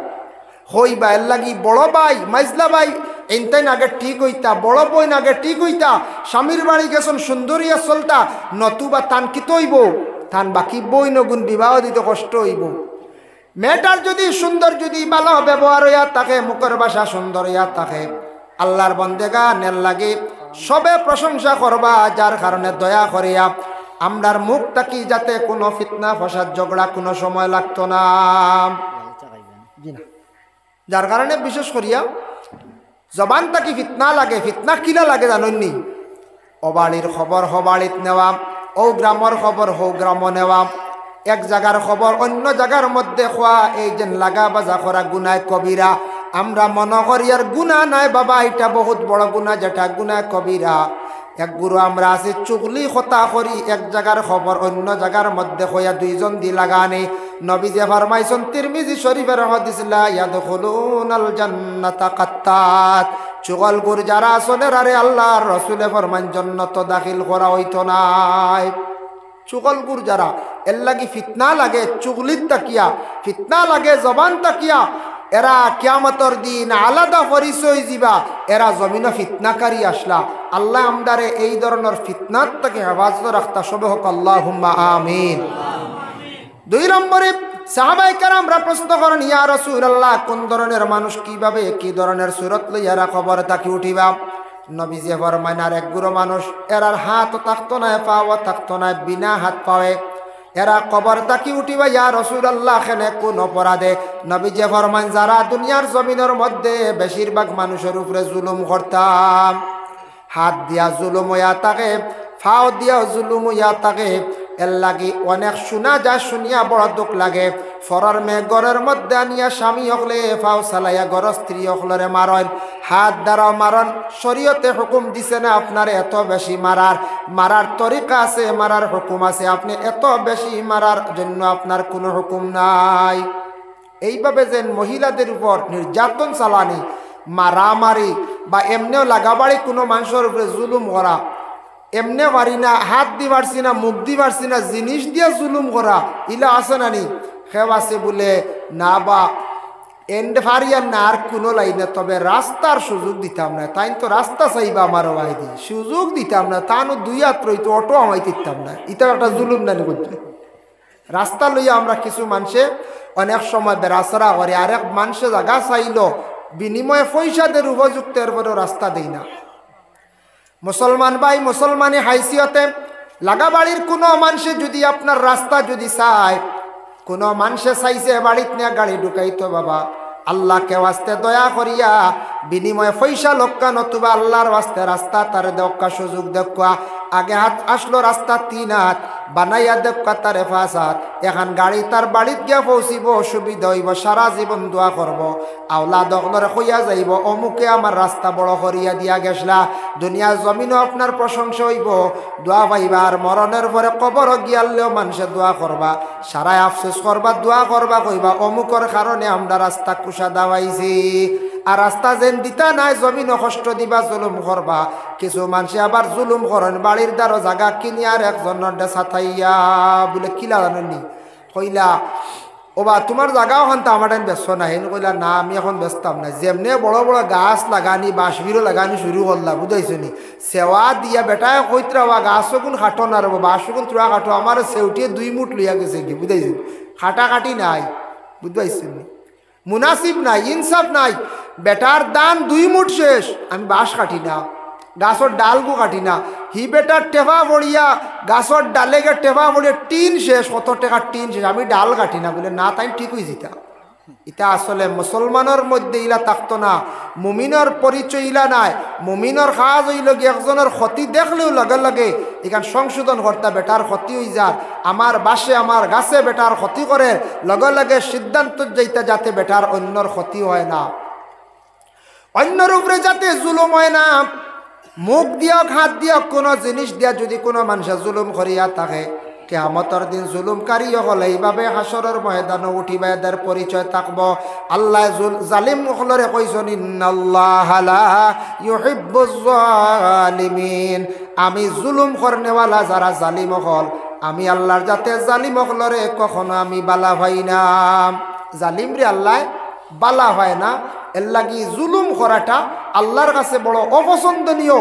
হইবা। এর লাগি বড় ভাই মাইজলা ভাই এনতাইন আগে ঠিক হইতা, বড় বোন আগে ঠিক হইতা, স্বামীর বাড়ি গেছেন সুন্দরিয়া চলতা, নতুবা তান কিত হইব, তান বাকি বই নগুন বিবাহ দিতে কষ্ট হইব। মেয়েটার যদি সুন্দর, যদি ভালো ব্যবহার হইয়া থাকে, মুখের ভাষা সুন্দর হইয়া থাকে, আল্লাহর বন্দেগা নেল লাগে সবে প্রশংসা করবা, যার কারণে দয়া করিয়া আমরার মুখ থাকি যাতে কোনো ফিতনা ফসাদ ঝগড়া কোনো সময় লাগতো না। যার কারণে বিশেষ করিয়া জবান থাকি ফিতনা লাগে। ফিতনা কিলা লাগে জানেননি? অবাড়ির খবর হবাড়িত নেওয়া, ও গ্রামের খবর হৌ গ্রাম নেওয়া, এক জায়গার খবর অন্য জায়গার মধ্যে খোয়া, এই যে লাগা বাজা করা গুনায় কবিরা। আমরা মনে করি আর গুণা নাই বাবা, এটা বহুত বড় গুণা, যেটা গুনায় কবিরা। এক গুরু আমরা আছি চুগলি কথা করি, এক জায়গার খবর অন্য জায়গার মধ্যে হইয়া দুইজন দি লাগানে। নবী যে ফরমাইছেন তিরমিজি শরীফের হাদিস, লা ইয়াদখুলুনাল জান্নাতা কাত্তাত, চুগলগুর যারা আসনের আরে আল্লাহর রাসূলে ফরমান জান্নাত দাখিল করা হইতো নাই। চুগলগুর যারা, এর লাগি ফিতনা লাগে চুগলির তাকিয়া, ফিতনা লাগে জবান তাকিয়া, এরা কিয়ামতর দিন আলাদা পরিচয় দিবা, এরা জমিন ফিতনাকারী আসলা। আল্লাহ আমদারে এই ধরনের ফিতনার থেকে হেফাজত রাখতা, সবে হোক আল্লাহুম্মা আমিন। দুই নম্বরে সাহাবায়ে কেরামরা প্রশ্ন করেন, ইয়া রাসূলুল্লাহ, কোন ধরনের মানুষ কিভাবে কি ধরনের সুরত লইয়া খবর তাকি উঠিবা? নবীজি ফরমায়, আর এক গুরু মানুষ, এরার হাত থাকতো না, পাও থাকতো না, বিনা হাত পাওয়ে এরা কবর তাকি উঠিবা। ইয়া রাসূলুল্লাহ, এখানে কোন অপরাধে? নবীজি ফরমান, যারা দুনিয়ার জমিনের মধ্যে বেশিরভাগ মানুষের উপরে জুলুম করতাম, হাত দিয়া জুলুম হইয়া থাকে, ফাও দিয়া জুলুম হইয়া থাকে, এর লাগি অনেক শোনা যায়, শুনিয়া বড় দুঃখ লাগে। ফরার মেয়ে ঘরের মধ্যে আনিয়া স্বামী হকলে ফাও চালাইয়া ঘর স্ত্রী হকলরে মারন, হাত দ্বারাও মারন। শরীয়তে হুকুম দিছে না আপনার এত বেশি মারার, মারার তরিকা আছে, মারার হুকুম আছে, আপনি এত বেশি মারার জন্য আপনার কোনো হুকুম নাই। এইভাবে যেন মহিলাদের উপর নির্যাতন চালানি, মারামারি বা এমনিও লাগাবাড়ি কোনো মানুষের উপরে জুলুম করা, এমনে পারি না, হাত দি পারছি না, মুখ দি পারছি না, জিনিস দিয়ে জুলুম করা, ইলা আছে না নি? খেব আছে বলে না, বা এন্ডে ফারিয়ার না আর কোনো লাইনে, তবে রাস্তার সুযোগ দিতাম না। তাই তো রাস্তা চাইবা আমার ভাই দি, সুযোগ দিতাম না, তানো দুই হাত রইতো, অটো আমায় দিতাম না, এটা একটা জুলুম না করছে। রাস্তা লইয়া আমরা কিছু মানুষে অনেক সময় বেড়াচড়া করে, আরেক মানুষে জায়গা চাইল বিনিময়ে পয়সাদের উপযুক্ত, এরপরেও রাস্তা দেই না। মুসলমান ভাই, মুসলমানি হাইসিয়তে লাগাবাড়ির কোনো মানুষে যদি আপনার রাস্তা যদি চায়, কোনো মানুষে চাইছে বাড়িতে নিয়ে গাড়ি ঢুকাইতো, বাবা আল্লাহকে ওয়াস্তে দয়া করিয়া বিনিময়ে পয়সা লক্কা, নতুবা আল্লাহর ওয়াস্তে রাস্তা তার দেখা সুযোগ দেখা। আগে হাত আসলো রাস্তা 3 হাত, বানাইয়া দেখা তারে 5 হাত, এখন গাড়ি তার বাড়িত গিয়া পৌঁছিব, সুবিধা হইব, সারা জীবন দোয়া করব। আওলা দখলরে কইয়া যাইব, অমুকে আমার রাস্তা বড় করিয়া দিয়া গেছলা। দুনিয়ার জমিনও আপনার প্রশংসা হইব, দোয়া পাইবা। আর মরণের পরে কবর গিয়ালেও মানুষে দোয়া করবা, সারাই আফসোস করবা, দোয়া করবা, কইবা অমুকর কারণে আমরা রাস্তা কুশা দাওয়াইছি। আর রাস্তা যেন দিতা নাই, জমিনও কষ্ট দিবা, জুলুম করবা। কিছু মানুষে আবার জুলুম করেন, বাড়ির দ্বারও জায়গা কিনি আর একজনের ছাথাইয়া বলে কিলা জানি কইলা, ও বা তোমার জায়গাও এখন তো আমার ব্যস্ত না হেন কইলা না আমি এখন ব্যস্তাম না যেমনে বড় বড় গাছ লাগানি বাঁশবিরও লাগানি শুরু করলা বুঝাইছো নি সেওয়া দিয়া বেটায় কইত্রা বা গাছও কোন খাটো না রব বাঁশও কোন তুরা খাটো আমার সেউটিয়ে 2 মুঠ লইয়া গেছে কি বুঝাইছো খাটাকাটি নাই বুঝবাইছো নি মুনাসিব নাই ইনসাফ নাই বেটার দান 2 মুঠ শেষ আমি বাঁশ কাটি না গাছর ডালগু কাটি না হি বেটার টেফা পড়িয়া গাছর ডালে গে টেফা পড়িয়া টিন শেষ কত টাকার টিন শেষ আমি ডাল কাটি না বলে না তাই ঠিক হয়ে যেতা এটা আসলে মুসলমানের মধ্যে ইলা থাকতো না মুমিনের পরিচয় ইলা নাই মুমিনের কাজ হইল গিয়ে একজনের ক্ষতি দেখলেও লগে লগে এখান সংশোধন করতে বেটার ক্ষতি হয়ে যার আমার বাসে আমার গাছে বেটার ক্ষতি করে লগে লগে সিদ্ধান্ত যাইতে যাতে বেটার অন্যর ক্ষতি হয় না অন্যর উপরে যাতে জুলুম হয় না মুখ দিয়ক হাত দিয়ক কোনো জিনিস দিয়া যদি কোনো মানুষের জুলুম করিয়া থাকে কিয়ামতের দিন জুলুমকারী হলে এইভাবে হাসরের ময়দানে উঠিবা এদের পরিচয় থাকব আল্লাহ জালিম হলরে কইছেন ইন্নাল্লাহা লা ইউহিব্বুজ জালিমিন আমি জুলুম করনেওয়ালা যারা জালিম হল আমি আল্লাহর যাতে জালিম হলরে কখনো আমি বালা ভাই না জালিম রে আল্লাহ বালা হয় না এর লাগি জুলুম করাটা আল্লাহর কাছে বড় অপছন্দনীয়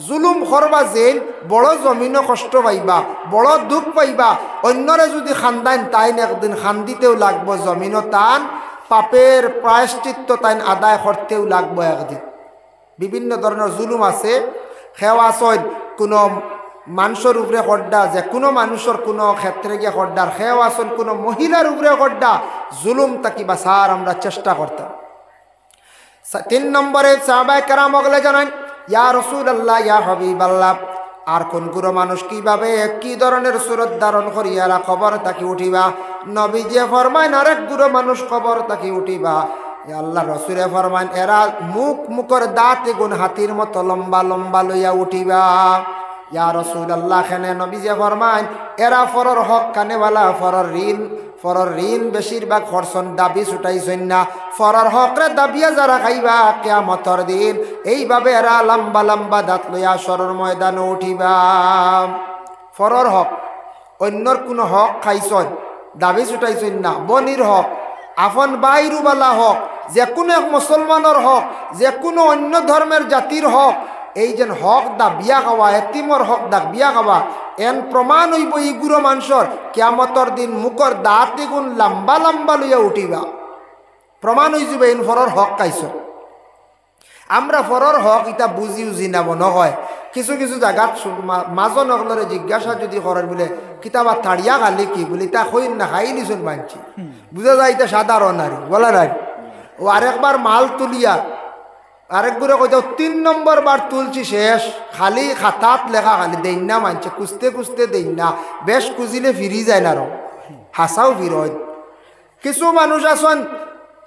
জুলুম করবা যেন বড় জমিনও কষ্ট পাইবা বড় দুঃখ পাইবা অন্যরে যদি খান্দাইন তাইন একদিন খান্দিতেও লাগবো জমিনও তান পাপের প্রায়শ্চিত্ত তাইন আদায় করতেও লাগবো একদিন বিভিন্ন ধরনের জুলুম আছে খেওয়া সৈন কোনো মানুষের উপরে খড্ডা যে কোনো মানুষের কোনো ক্ষেত্রে গিয়ে খড্ডার খেওয়া সৈন কোনো মহিলার উপরে খড্ডা জুলুম তাকিবা সার আমরা চেষ্টা করতাম 3 নম্বরে সাহাবায়ে কেরাম ওগলে জানান ইয়া রাসূলুল্লাহ ইয়া হাবিবাল্লাহ আর কোন গুরু মানুষ কিভাবে কি ধরনের সুরত ধারণ করিয়া খবর তাকি উঠিবা নবীজি ফরমায় আরেক গুরু মানুষ খবর তাকি উঠিবা আল্লাহ রাসূলে ফরমান এরা মুখর দাঁত গুণ হাতির মতো লম্বা লম্বা লইয়া উঠিবা ইয়া রাসূলুল্লাহ খানে নবীজি ফরমান এরা ফরর হক কানেওয়ালা ফরর ঋণ বেশিরভাগ খরচন দাবি ছুটাইছেন না ফরর হকরে দাবিয়া যারা খাইবা কিয়ামতের দিন এইভাবে এরা লম্বা লম্বা দাঁত লইয়া সরর ময়দানে উঠিবা ফরর হক অন্যর কোনো হক খাইছেন দাবি ছুটাইছেন না বনির হক আপন বাইরুবালা হক যে কোনো এক মুসলমানের হক যে কোনো অন্য ধর্মের জাতির হক এই যেন হক দা বিয়া খাওয়া এতিমর হক দা বিয়া খাওয়া এন প্রমাণ হইব ইগুলো মানুষের কিয়ামতের দিন মুখর দাঁত গুণ লম্বা লম্বা লইয়া উঠিবা প্রমাণ হয়ে যাবে এন ফরর হক খাইছ আমরা ফরর হক এটা বুঝি উজি নাব নয় কিছু কিছু জায়গাত মাঝ নগলরে জিজ্ঞাসা যদি করেন বলে কিতাবা থাড়িয়া খালি কি বলি তা হইন না খাই নিছুন মানছি বুঝা যায় এটা সাধারণ আর বলা নাই ও আরেকবার মাল তুলিয়া আরেক গুলো কইতাও 3 নম্বর বার তুলছি শেষ খালি খাতাত লেখা খালি দেই না মানছে কুস্তে কুস্তে দেই না বেশ কুজিলে ফিরি যায় না রো হাসাও ফিরয় কিছু মানুষ আছেন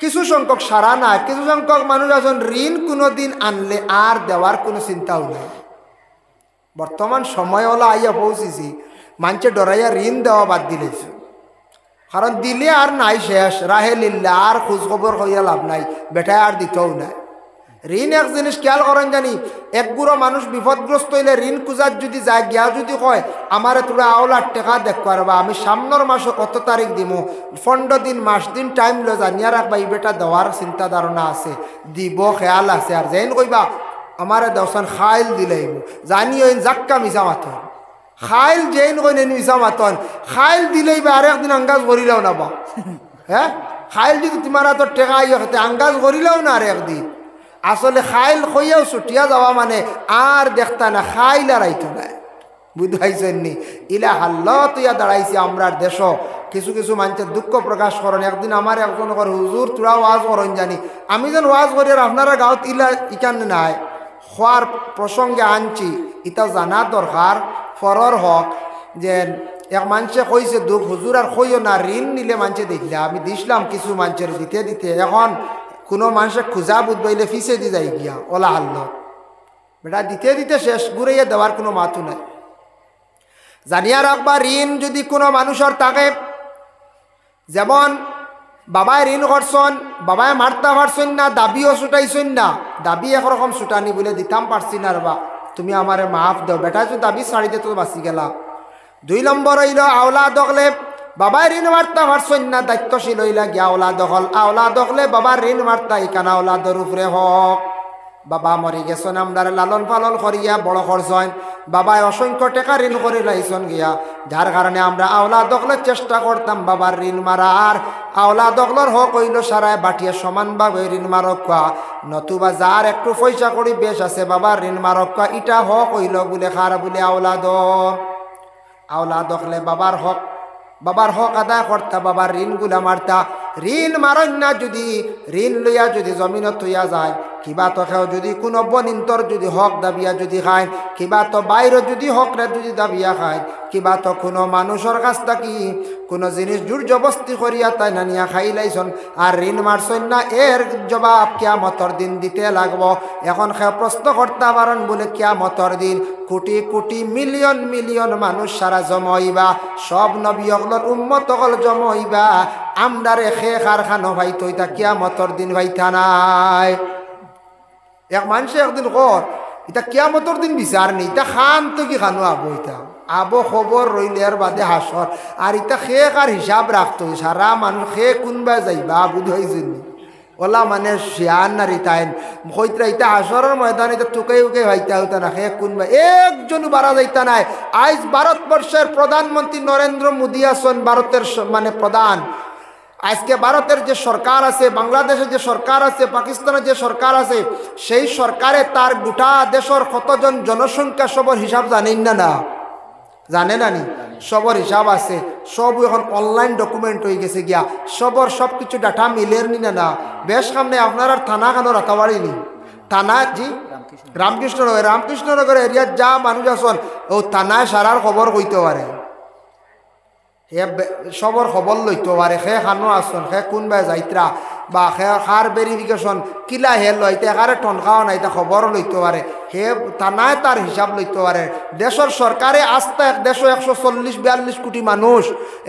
কিছু সংখ্যক সারা না কিছু সংখ্যক মানুষ আছেন ঋণ কোনোদিন আনলে আর দেওয়ার কোনো চিন্তাও নাই বর্তমান সময় হলো আইয়া পৌঁছেছি মানছে ডরাইয়া ঋণ দেওয়া বাদ দিলেছে কারণ দিলে আর নাই শেষ রাহে লিল্লা আর খোঁজ খবর হইয়া লাভ নাই বেটায় আর দিতেও নাই ঋণ এক জিনিস খেয়াল করেন জানি এক গুড়ো মানুষ বিপদগ্রস্ত হইলে ঋণ খুঁজার যদি যায় গিয়া যদি কয় আমারে তোরা আওলার টাকা দেখ পারবা আমি সামনের মাসে কত তারিখ দিব 15 দিন মাস দিন টাইম লো জানিয়া রাখবা এই বেটা দেওয়ার চিন্তা ধারণা আছে দিব খেয়াল আছে আর যেন কইবা আমারে দেওসান খাইল দিলেইব জানি ওই জাক্কা মিশা মাথন খাইল যেন কইনে মিশা মাথন খাইল দিলেইবা আর একদিন আঙ্গাজ করিলেও না বা হ্যাঁ খাইল যদি তোমার তো টেকা ইয়ে আঙ্গাজ করিলেও না আর একদিন আসলে খাইল খইয়াও ছুটিয়া যাওয়া মানে আর দেখতা না খাইল আর আইতো না বুঝাইছেন নি ইলা হাল্লত ইয়া দাঁড়াইছে আমরার দেশ কিছু কিছু মানুষের দুঃখ প্রকাশ করেন একদিন আমার একজন করে হুজুর তোরা ওয়াজ করেন জানি আমি যেন ওয়াজ করি আর আপনারা গাঁত ইলা ইকান নাই হওয়ার প্রসঙ্গে আনছি ইটাও জানা দরকার ফরর হক যে এক মানুষে কইছে দুঃখ হুজুর আর কইও না ঋণ নিলে মানুষে দেখলে আমি দিছিলাম কিছু মানুষের দিতে দিতে এখন কোনো মানুষের খুঁজা বুধবাইলে ফিসে দি যাই গিয়া ওলা হাল্ল বেটা দিতে দিতে শেষ ঘুরাইয়া দেওয়ার কোনো মাতু নাই জানিয়া রাখবা ঋণ যদি কোনো মানুষের থাকে যেমন বাবায় ঋণ করছেন বাবায় মারতে পারছেন না দাবিও ছুটাইছেন না দাবি একরকম ছুটানি বলে দিতাম পারছি না রবা তুমি আমারে মাফ দাও বেটা যদি দাবি ছাড়ি দে তো বাঁচি গেলা 2 নম্বর হইল আওলা দখলে বাবাই ঋণ মারতা পারছই না, দায়িত্বশীল হইলা গিয়া আওলাদ হল। আওলাদ হলে বাবার ঋণ মারতা ইকানা আওলাদের উপরে হক। বাবা মরি গেছেন, আমরা লালন পালন করিয়া বড় করছেন, বাবায় অসংখ্য টাকা ঋণ করে লাইছন গিয়া, যার কারণে আমরা আওলাদ দখলের চেষ্টা করতাম বাবার ঋণ মারার। আওলাদ দখলর হক হইল সারায় বাটিয়া সমানভাবে ঋণ মারক কোয়া, নতুবা যার একটু পয়সা করি বেশ আছে বাবার ঋণ মারক কোয়া, ইটা হক হইল বলে খার বলে আওলাদ। আওলাদ দখলে বাবার হক আদায় করতা, বাবার ঋণগুলা মারতা। ঋণ মারন না, যদি ঋণ লইয়া যদি জমিনত থইয়া যায়, কিবা তো খেও যদি কোনো বনিন্তর যদি হক দাবিয়া যদি খায়, কিবা তো বাইরে যদি হকরে যদি দাবিয়া খায়, কিবা তো কোনো মানুষের কাছ থাকি কোনো জিনিস জোর জবস্তি করিয়া তাই না নিয়া খাই লাইছন, আর ঋণ মারছন না, এর জবাব কিয়ামতর দিন দিতে লাগব। এখন খেয়ে প্রশ্ন করতে পারেন বলে কিয়ামতর দিন কোটি কোটি মিলিয়ন মিলিয়ন মানুষ সারা জমাইবা, সব নবী অগলর উম্মত অগল জমাইবা, আমদারে খে কারখানো ভাইতো, এটা কিয়ামতর দিন ভাইতা নাই। এক মানুষে একদিন কর এটা কিয়ামতর দিন বিচার নেই, এটা খান তো কি খানো আবো, এটা আবো খবর রইলে আর বাদে হাসর, আর এটা খে কার হিসাব রাখতো, সারা মানুষ খে কোনবা যাইবা বুধ হয়েছে ওলা মানে শিয়ান না রিতাইন কইতরা এটা হাসরের ময়দান, এটা তুকে উকে ভাইতা হইতা না, খে কোনবা একজনও বাড়া যাইতা নাই। আজ ভারতবর্ষের প্রধানমন্ত্রী নরেন্দ্র মোদী আছেন, ভারতের মানে প্রধান। আজকে ভারতের যে সরকার আছে, বাংলাদেশের যে সরকার আছে, পাকিস্তানের যে সরকার আছে, সেই সরকারে তার গোটা দেশের কতজন জনসংখ্যা সবর হিসাব জানেন না? না জানে না নি? সবর হিসাব আছে, সব এখন অনলাইন ডকুমেন্ট হয়ে গেছে গিয়া, সবর সব কিছু ডাটা মিলের নি না। বেশ সামনে আপনার আর থানা কেন রাখা পারিনি, থানা জি রামকৃষ্ণনগর এরিয়ার যা মানুষ আছেন ও থানায় সারার খবর কইতে পারে, হে সবর খবর লইতে পারে, সে খানো আসন, সে কোনবা যাইত্রা বা সে সার ভেরিফিকেশন কিলা হে লইতে একারে টনকাও নাই, তা খবর লইতে পারে, হে থানায় তার হিসাব লইতে পারে। দেশের সরকারে আস্তে এক দেশ 140-42 কোটি মানুষ,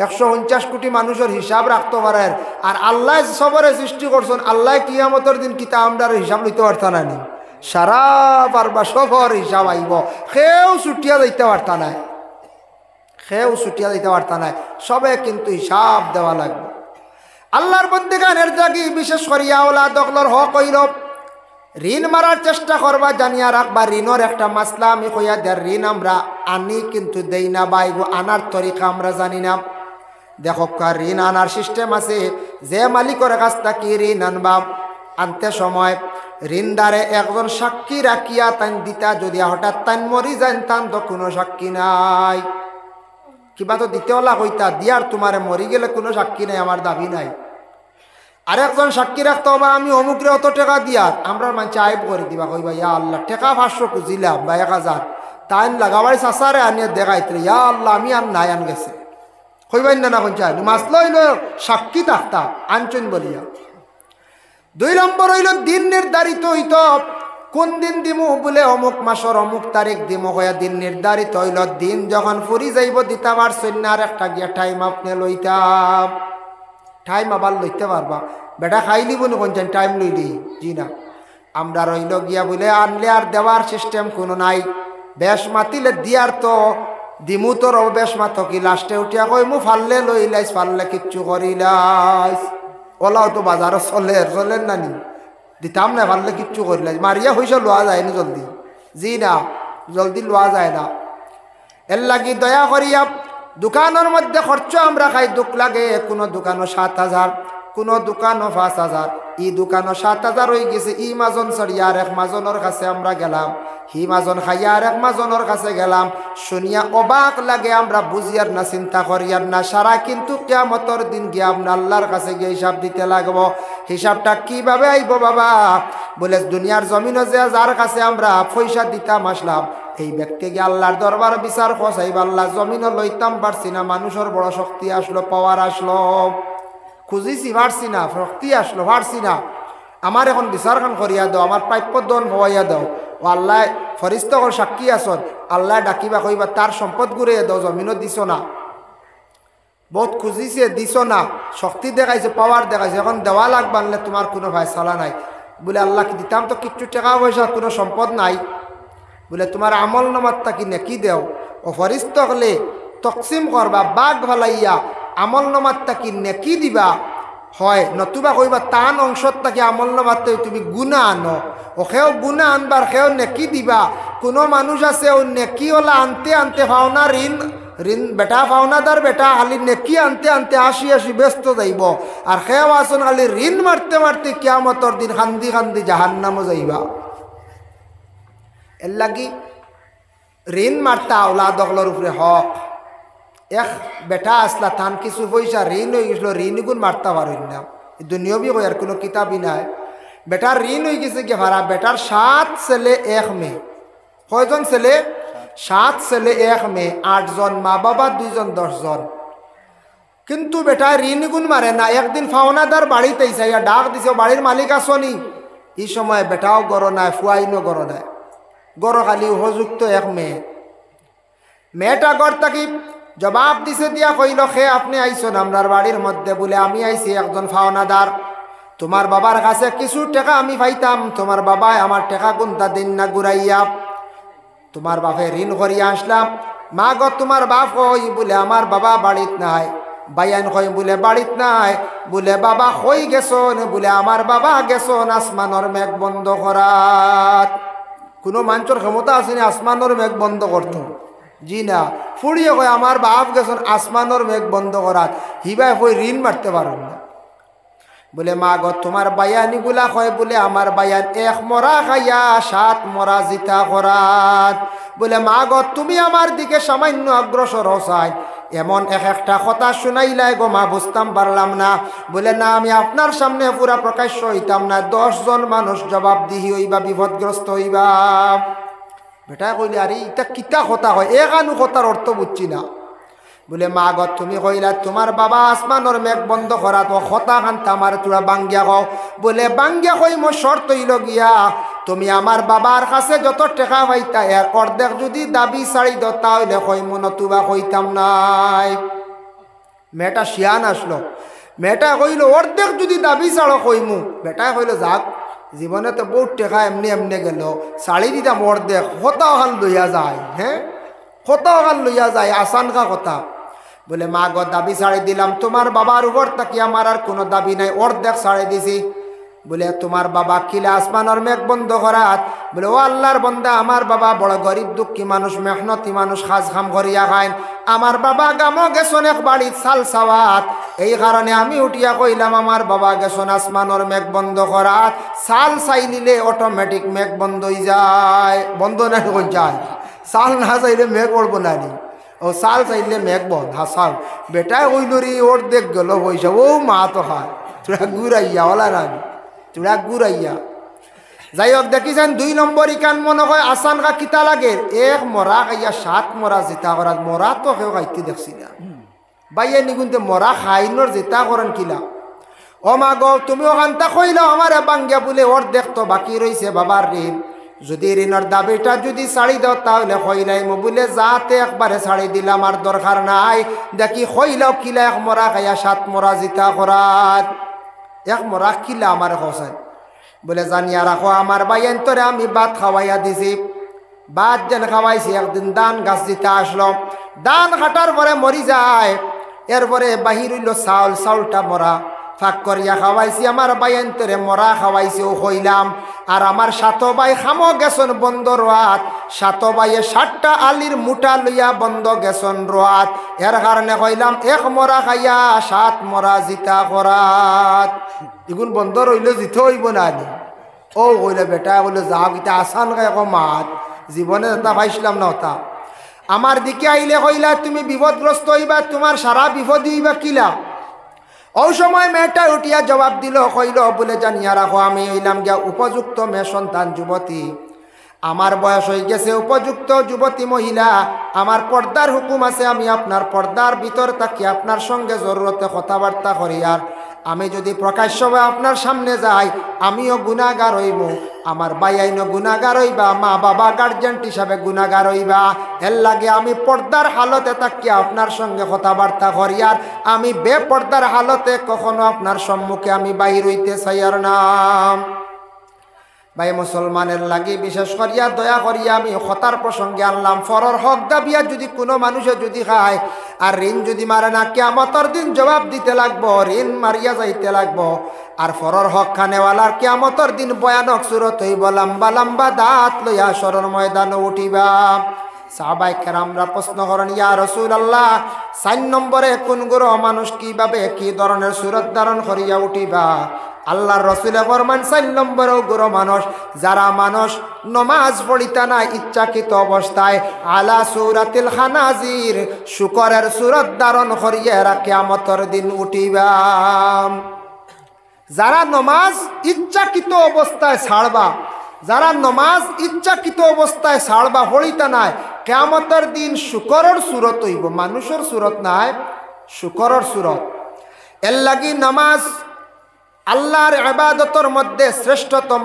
149 কোটি মানুষের হিসাব রাখতে পারে। আর আল্লাহ সবরে সৃষ্টি করছেন, আল্লাহ কিয়ামতের দিন কিতা আমরা হিসাব লইতে পারতা না, সারা পারবা সবর হিসাব আইব, সেও ছুটিয়া যাইতে পারতা নাই, খেয়েও ছুটিয়া দিতে পারতা নাই, সবে কিন্তু হিসাব দেওয়া লাগবে। আল্লাহর বন্দেগানের জাগি বিশেষ করিয়া আওলাদ দখলর হক হইল ঋণ মারার চেষ্টা করবা, জানিয়া রাখবা ঋণর একটা মাসলা আমি কইয়া দেয়, ঋণ আমরা আনি কিন্তু দেই না, বাইগো আনার তরিকা আমরা জানি না। দেখো ঋণ আনার সিস্টেম আছে, যে মালিকের কাছ থেকে ঋণ আনবা, আনতে সময় ঋণদারে একজন সাক্ষী রাখিয়া তান দিতা, যদি হঠাৎ তান মরি যান তান তো কোনো সাক্ষী নাই, কিবা তো দিতেওলা কইতা দিয়ার তোমারে মরি গেলে কোনো সাক্ষী নাই, আমার দাবি নাই। আরেকজন সাক্ষী রাখতে হবে, আমি অমুকরে অত টাকা দিয়ার, আমরা মানুষ আইব করে দিবা, কইবা ইয়া আল্লাহ টাকা 500 খুঁজিলাম বা 1000, তাইন লাগাবাই চাষারে আনিয়ে দেখাইতে, ইয়া আল্লাহ আমি আর নাই, আন গেছে কইবাই না কোন চাই মাসল হইল সাক্ষী থাকতা আনচন বলিয়া। 2 নম্বর হইল দিন নির্ধারিত হইত, কোন দিন দিমু বলে অমুক মাসর অমুক তারিখ দিমু হইয়া দিন নির্ধারিত হইল, দিন যখন ফুরি যাইব দিতে পারছেন না, আর একটা গিয়া টাইম আপনি লইতাম, টাইম আবার লইতে পারবা, বেটা খাইলি বলে কোনছেন টাইম লইলি, জি না, আমরা রইল গিয়া বলে আনলে আর দেওয়ার সিস্টেম কোনো নাই, বেশ মাতিলে দিয়ার তো দিমু তোর বেশ মাত কি লাস্টে উঠিয়া কই মু ফাললে লইলাইস, ফাললে কিচ্ছু করিলাইস, ওলাও তো বাজারও চলেন না নি, দিতাম না পারলে কিচ্ছু করিলাই, মারিয়া হইসা লোয়া যায় না জলদি, জি না জলদি লোয়া যায় না। এর লাগি দয়া করিয়া দোকানের মধ্যে খরচ আমরা খাই, দুঃখ লাগে, কোনো দোকানও 7,000, কোনো দোকানও 5,000, ই দোকানও 7,000 হয়ে গেছে, ই মাজন চড়িয়া আর এক মাজনের কাছে আমরা গেলাম, হি মাজন খাইয়া আর এক মাজনের কাছে গেলাম, শুনিয়া অবাক লাগে, আমরা বুঝিয়ার না চিন্তা করিয়ার না, সারা কিন্তু কিয়ামতের দিন গিয়া আমরা আল্লাহর কাছে গিয়ে হিসাব দিতে লাগবো। হিসাবটা কিভাবে আইব বাবা? বলে দুনিয়ার জমিনে যে যার কাছে আমরা পয়সা দিতাম আসলাম, এই ব্যক্তিকে আল্লাহর দরবার বিচার খসাইব, আল্লাহ জমিনও লইতাম পারছি না, মানুষের বড় শক্তি আসলো, পাওয়ার আসলো, খুঁজিছি পারছি না, শক্তি আসলো পারছি না, আমার এখন বিচারখান করিয়া দাও, আমার প্রাপ্য দন হওয়াইয়া দাও। ও আল্লাহ ফরিস্তকল সাক্ষী আসন, আল্লাহ ডাকিবা কইবা তার সম্পদ ঘুরিয়ে দাও, জমিনও দিছ না, বহুত খুঁজিছে দিছ না, শক্তি দেখাইছে, পাওয়ার দেখাইছে, এখন দেওয়া লাগবে, আনলে তোমার কোনো ফায়সালা নাই। বলে আল্লাহ দিতাম তো কিচ্ছু টাকা পয়সা কোনো সম্পদ নাই, বলে তোমার আমল নামাত্তা কি নেকি দেও, ও ফরিস্ত হলে তকসিম করবা, বাঘ ভালাইয়া আমল নামাত তাকি নেকি দিবা হয়, নতুবা কইবা টান অংশত তাকে আমল নামাতে তুমি গুণা আনো, ও সেও গুণা আনবার সেও নেকি দিবা। কোনো মানুষ আছে ও নেকি ওলা আনতে আনতে ভাওনা ঋণ ঋণ বেটা ভাওনাদার বেটা খালি নেকি আনতে আনতে আসি আসি ব্যস্ত যাইব, আর সেও আসুন খালি ঋণ মারতে মারতে কিয়ামতর দিন খান্দি খান্দি জাহান্নামও যাইবা। এর লাগি ঋণ মারতা আওলাদ অগলোর উপরে হক। এক বেটা আসলা তান কিছু পয়সা ঋণ হয়ে গেছিল, ঋণ গুণ মারতে পারেন না, দুনিয়বি কই আর কোনো কিতাবই নাই। বেটার ঋণ হয়ে গেছে কি ভাড়া, বেটার 7 ছেলে 1 মেয়ে। কয়জন ছেলে? 7 ছেলে 1 মেয়ে, 8 জন, মা বাবা 2 জন, 10 জন। কিন্তু বেটা ঋণ গুণ মারে না। একদিন ফাওনাদার বাড়িতে ইসাইয়া ডাক দিছে, বাড়ির মালিক আসনি? এই সময় বেটাও গড় নাই, ফুয়াইনও গড় নাই, গড় খালি উপযুক্ত 1 মেয়ে। মেয়েটা গড় থাকি জবাব দিছে দিয়া কইল, খে আপনি আইসন আমরার বাড়ির মধ্যে? বলে আমি আইছি একজন ফাওনাদার, তোমার বাবার কাছে কিছু টাকা আমি পাইতাম, তোমার বাবায় আমার টাকা গুনতা দিন না ঘুরাইয়া, তোমার বাপে ঋণ করিয়া আসলাম। মা গো তোমার বাপ কই? বলে আমার বাবা বাড়িত নাই। বাইয়ান কই? বলে বাড়িত নাই। বলে বাবা কই গেছন? বলে আমার বাবা গেছন আসমানর মেঘ বন্ধ করাত। কোনো মানুষের ক্ষমতা আছে না আসমানর মেঘ বন্ধ করতো? জি না। ফুড়িয়ে কয় আমার বাপ গেছন আসমানর মেঘ বন্ধ করাত, হিবাই কই ঋণ মারতে পারো না। বলে মা গো তোমার বায়ানি গুলা কয়? বলে আমার বায়ান 1 মরা খাইয়া 7 মরা জিতা করাত। বলে মা গো তুমি আমার দিকে সামান্য অগ্রসর হসাই, এমন একটা কথা শুনাইলাই গো মা, বুঝতাম পারলাম না। বলে না, আমি আপনার সামনে পুরা প্রকাশ্য হইতাম না, 10 জন মানুষ জবাবদিহি হইবা, বিপদগ্রস্ত হইবা। বেটা কইলে আরে এটা কিতা কথা হয়, এখানো কথার অর্থ বুঝছি না। বলে মা গো তুমি কইলা তোমার বাবা আসমানর মেঘ বন্ধ করা, তো কথা খান আমার তোরা বাঙ্গিয়া কও। বলে বাঙ্গিয়া কই মোর শর্ত হইল গিয়া, তুমি আমার বাবার কাছে যত টাকা পাইতা এর অর্ধেক যদি দাবি ছাড়ি দাও তাহলে কই মন, তুবা কইতাম নাই। মেয়েটা শিয়ান আসলো, মেয়েটা কইল অর্ধেক যদি দাবি ছাড়ো কইমু। বেটা কইল যাক, জীবনে তো বহুত টাকা এমনি এমনি গেল, ছাড়ি দিতাম অর্ধেক, হতাও খান লইয়া যায়। হ্যাঁ, হতাও খান লইয়া যায়, আসানকা কথা। বলে মা গো দাবি ছাড়ি দিলাম, তোমার বাবার উপর তাকি আমার আর কোনো দাবি নাই, অর্ধেক ছাড়ি দিছি। বলে তোমার বাবা কিলা আসমানের মেঘ বন্ধ করাত? বলে ও আল্লাহর বন্দা, আমার বাবা বড় গরিব দুঃখী মানুষ, মেহনতি মানুষ, খাজ খাম করিয়া খায়। আমার বাবা গামো গেছন এক বাড়ির চাল চাওয়াত, এই কারণে আমি উঠিয়া কইলাম আমার বাবা গেছন আসমানের মেঘ বন্ধ করাত। চাল চাই নিলে অটোমেটিক মেঘ বন্ধ হয়ে যায়, বন্ধ না যায়, চাল না চাইলে মেঘ পড়ব না নি। ও চাল চাইলে মেঘ বন্ধ, হা চাল। বেটাই কইল রে ওর দেখ গেল পয়সা, ও মা তো খায়, তোরা ঘুরাইয়া ওলা রানি, তোরা ঘুরাইয়া। যাই হোক দেখিছেন 2 নম্বর ইকান মনে হয় আসান কা কিতা লাগে, 1 মরা খাইয়া 7 মরা জিতা করাত। মরা তো কেউ খাইতে দেখছি না, বাইয়া নিগুনতে মরা খাইনোর জিতা করেন কিলা। ও মা গো তুমি ওখানটা কইলাও আমার বাঙ্গিয়া, বলে ওর দেখতো বাকি রয়েছে বাবার ঋণ, যদি ঋণের দাবিটা যদি ছাড়ি দাও তাহলে কইলাইম। বলে যাতে একবারে ছাড়ি দিলাম, আর দরকার নাই। দেখি কইলাও কিলা 1 মরা খাইয়া 7 মরা জিতা করাত। 1 মরা কিলা আমার হোসেন? বলে জানিয়া রাখো আমার বাইয়েন তোরে আমি ভাত খাওয়াইয়া দিছি। ভাত যেন খাওয়াইছি, একদিন ধান গাছ দিতে আসলো, ধান কাটার পরে মরি যায়, এরপরে বাহির হইল চাউল, চাউলটা মরা, ফাঁক করিয়া খাওয়াইছি আমার বাইয়েন তোরে মরা খাওয়াইছি ও কইলাম। আর আমার 7 ভাই খামো গেছন বন্ধ রোয়াত, 7 ভাইয়ে 7টা আলির মুঠা লইয়া বন্ধ গেছন রোয়াত। এর কারণে কইলাম 1 মরা খাইয়া 7 মরা জিতা করাত। এগুন বন্ধ রইলে জিতে হইব না নি? ও কইলে বেটা কইলে যাও, এটা আসান গায়ে মাত, জীবনে এটা পাইছিলাম না। ওটা আমার দিকে আইলে কইলা তুমি বিপদগ্রস্ত হইবা, তোমার সারা বিপদ হইবা কিলা। ওই সময় মেয়েটা উঠিয়া জবাব দিল, কইল বলে জানিয়া রাখো আমি হইলাম গিয়া উপযুক্ত মেয়ে সন্তান, যুবতী, আমার বয়স হয়ে গেছে, উপযুক্ত যুবতী মহিলা, আমার পর্দার হুকুম আছে, আমি আপনার পর্দার ভিতর থাকি আপনার সঙ্গে জরুরতে কথাবার্তা করি। আর আমি যদি প্রকাশ্যভাবে আপনার সামনে যাই আমিও গুনাহগার হইব, আমার বাইয়াইনও গুনাহগার হইবা, মা বাবা গার্জেন হিসাবে গুনাহগার হইবা। এর লাগে আমি পর্দার হালতে থাকি আপনার সঙ্গে কথাবার্তা করি, আর আমি বেপর্দার হালতে কখনো আপনার সম্মুখে আমি বাহির হইতে চাই আর নাম। ভাই মুসলমানের লাগি বিশেষ করিয়া দয়া করিয়া আমি হতার প্রসঙ্গে আনলাম। ফরর হক দাবিয়া যদি কোনো মানুষে যদি খায় আর ঋণ যদি মারে না, কিয়ামতের দিন জবাব দিতে লাগবো, ঋণ মারিয়া যাইতে লাগবো। আর ফরর হক খানেওয়ালার কিয়ামতের দিন ভয়ানক সুরত হইব, লম্বা লম্বা দাঁত লইয়া সরর ময়দানে উঠিবা। সাহাবায়ে কেরামরা প্রশ্ন করেন, ইয়া রাসূলুল্লাহ, ৪ নম্বরে কোন গ্রহ মানুষ কিভাবে কি ধরনের সুরত ধারণ করিয়া উঠিবা? আল্লাহর রাসূলে ফরমান, ৪ নম্বরেও গ্রহ মানুষ যারা মানুষ নমাজ পড়িতা না ইচ্ছাকৃত অবস্থায় আলা সূরাতিল খানাজির শুকরের সুরত ধারণ করিয়া এরা কিয়ামতের দিন উঠিবা। যারা নমাজ ইচ্ছাকৃত অবস্থায় ছাড়বা, যারা নমাজ ইচ্ছাকৃত অবস্থায় ছাড়বা পড়িতা নাই, কিয়ামতের দিন শুকরের সুরত হইব, মানুষের সুরত নাই, শুকরের সুরত। এর লাগি নামাজ আল্লাহর ইবাদতের মধ্যে শ্রেষ্ঠতম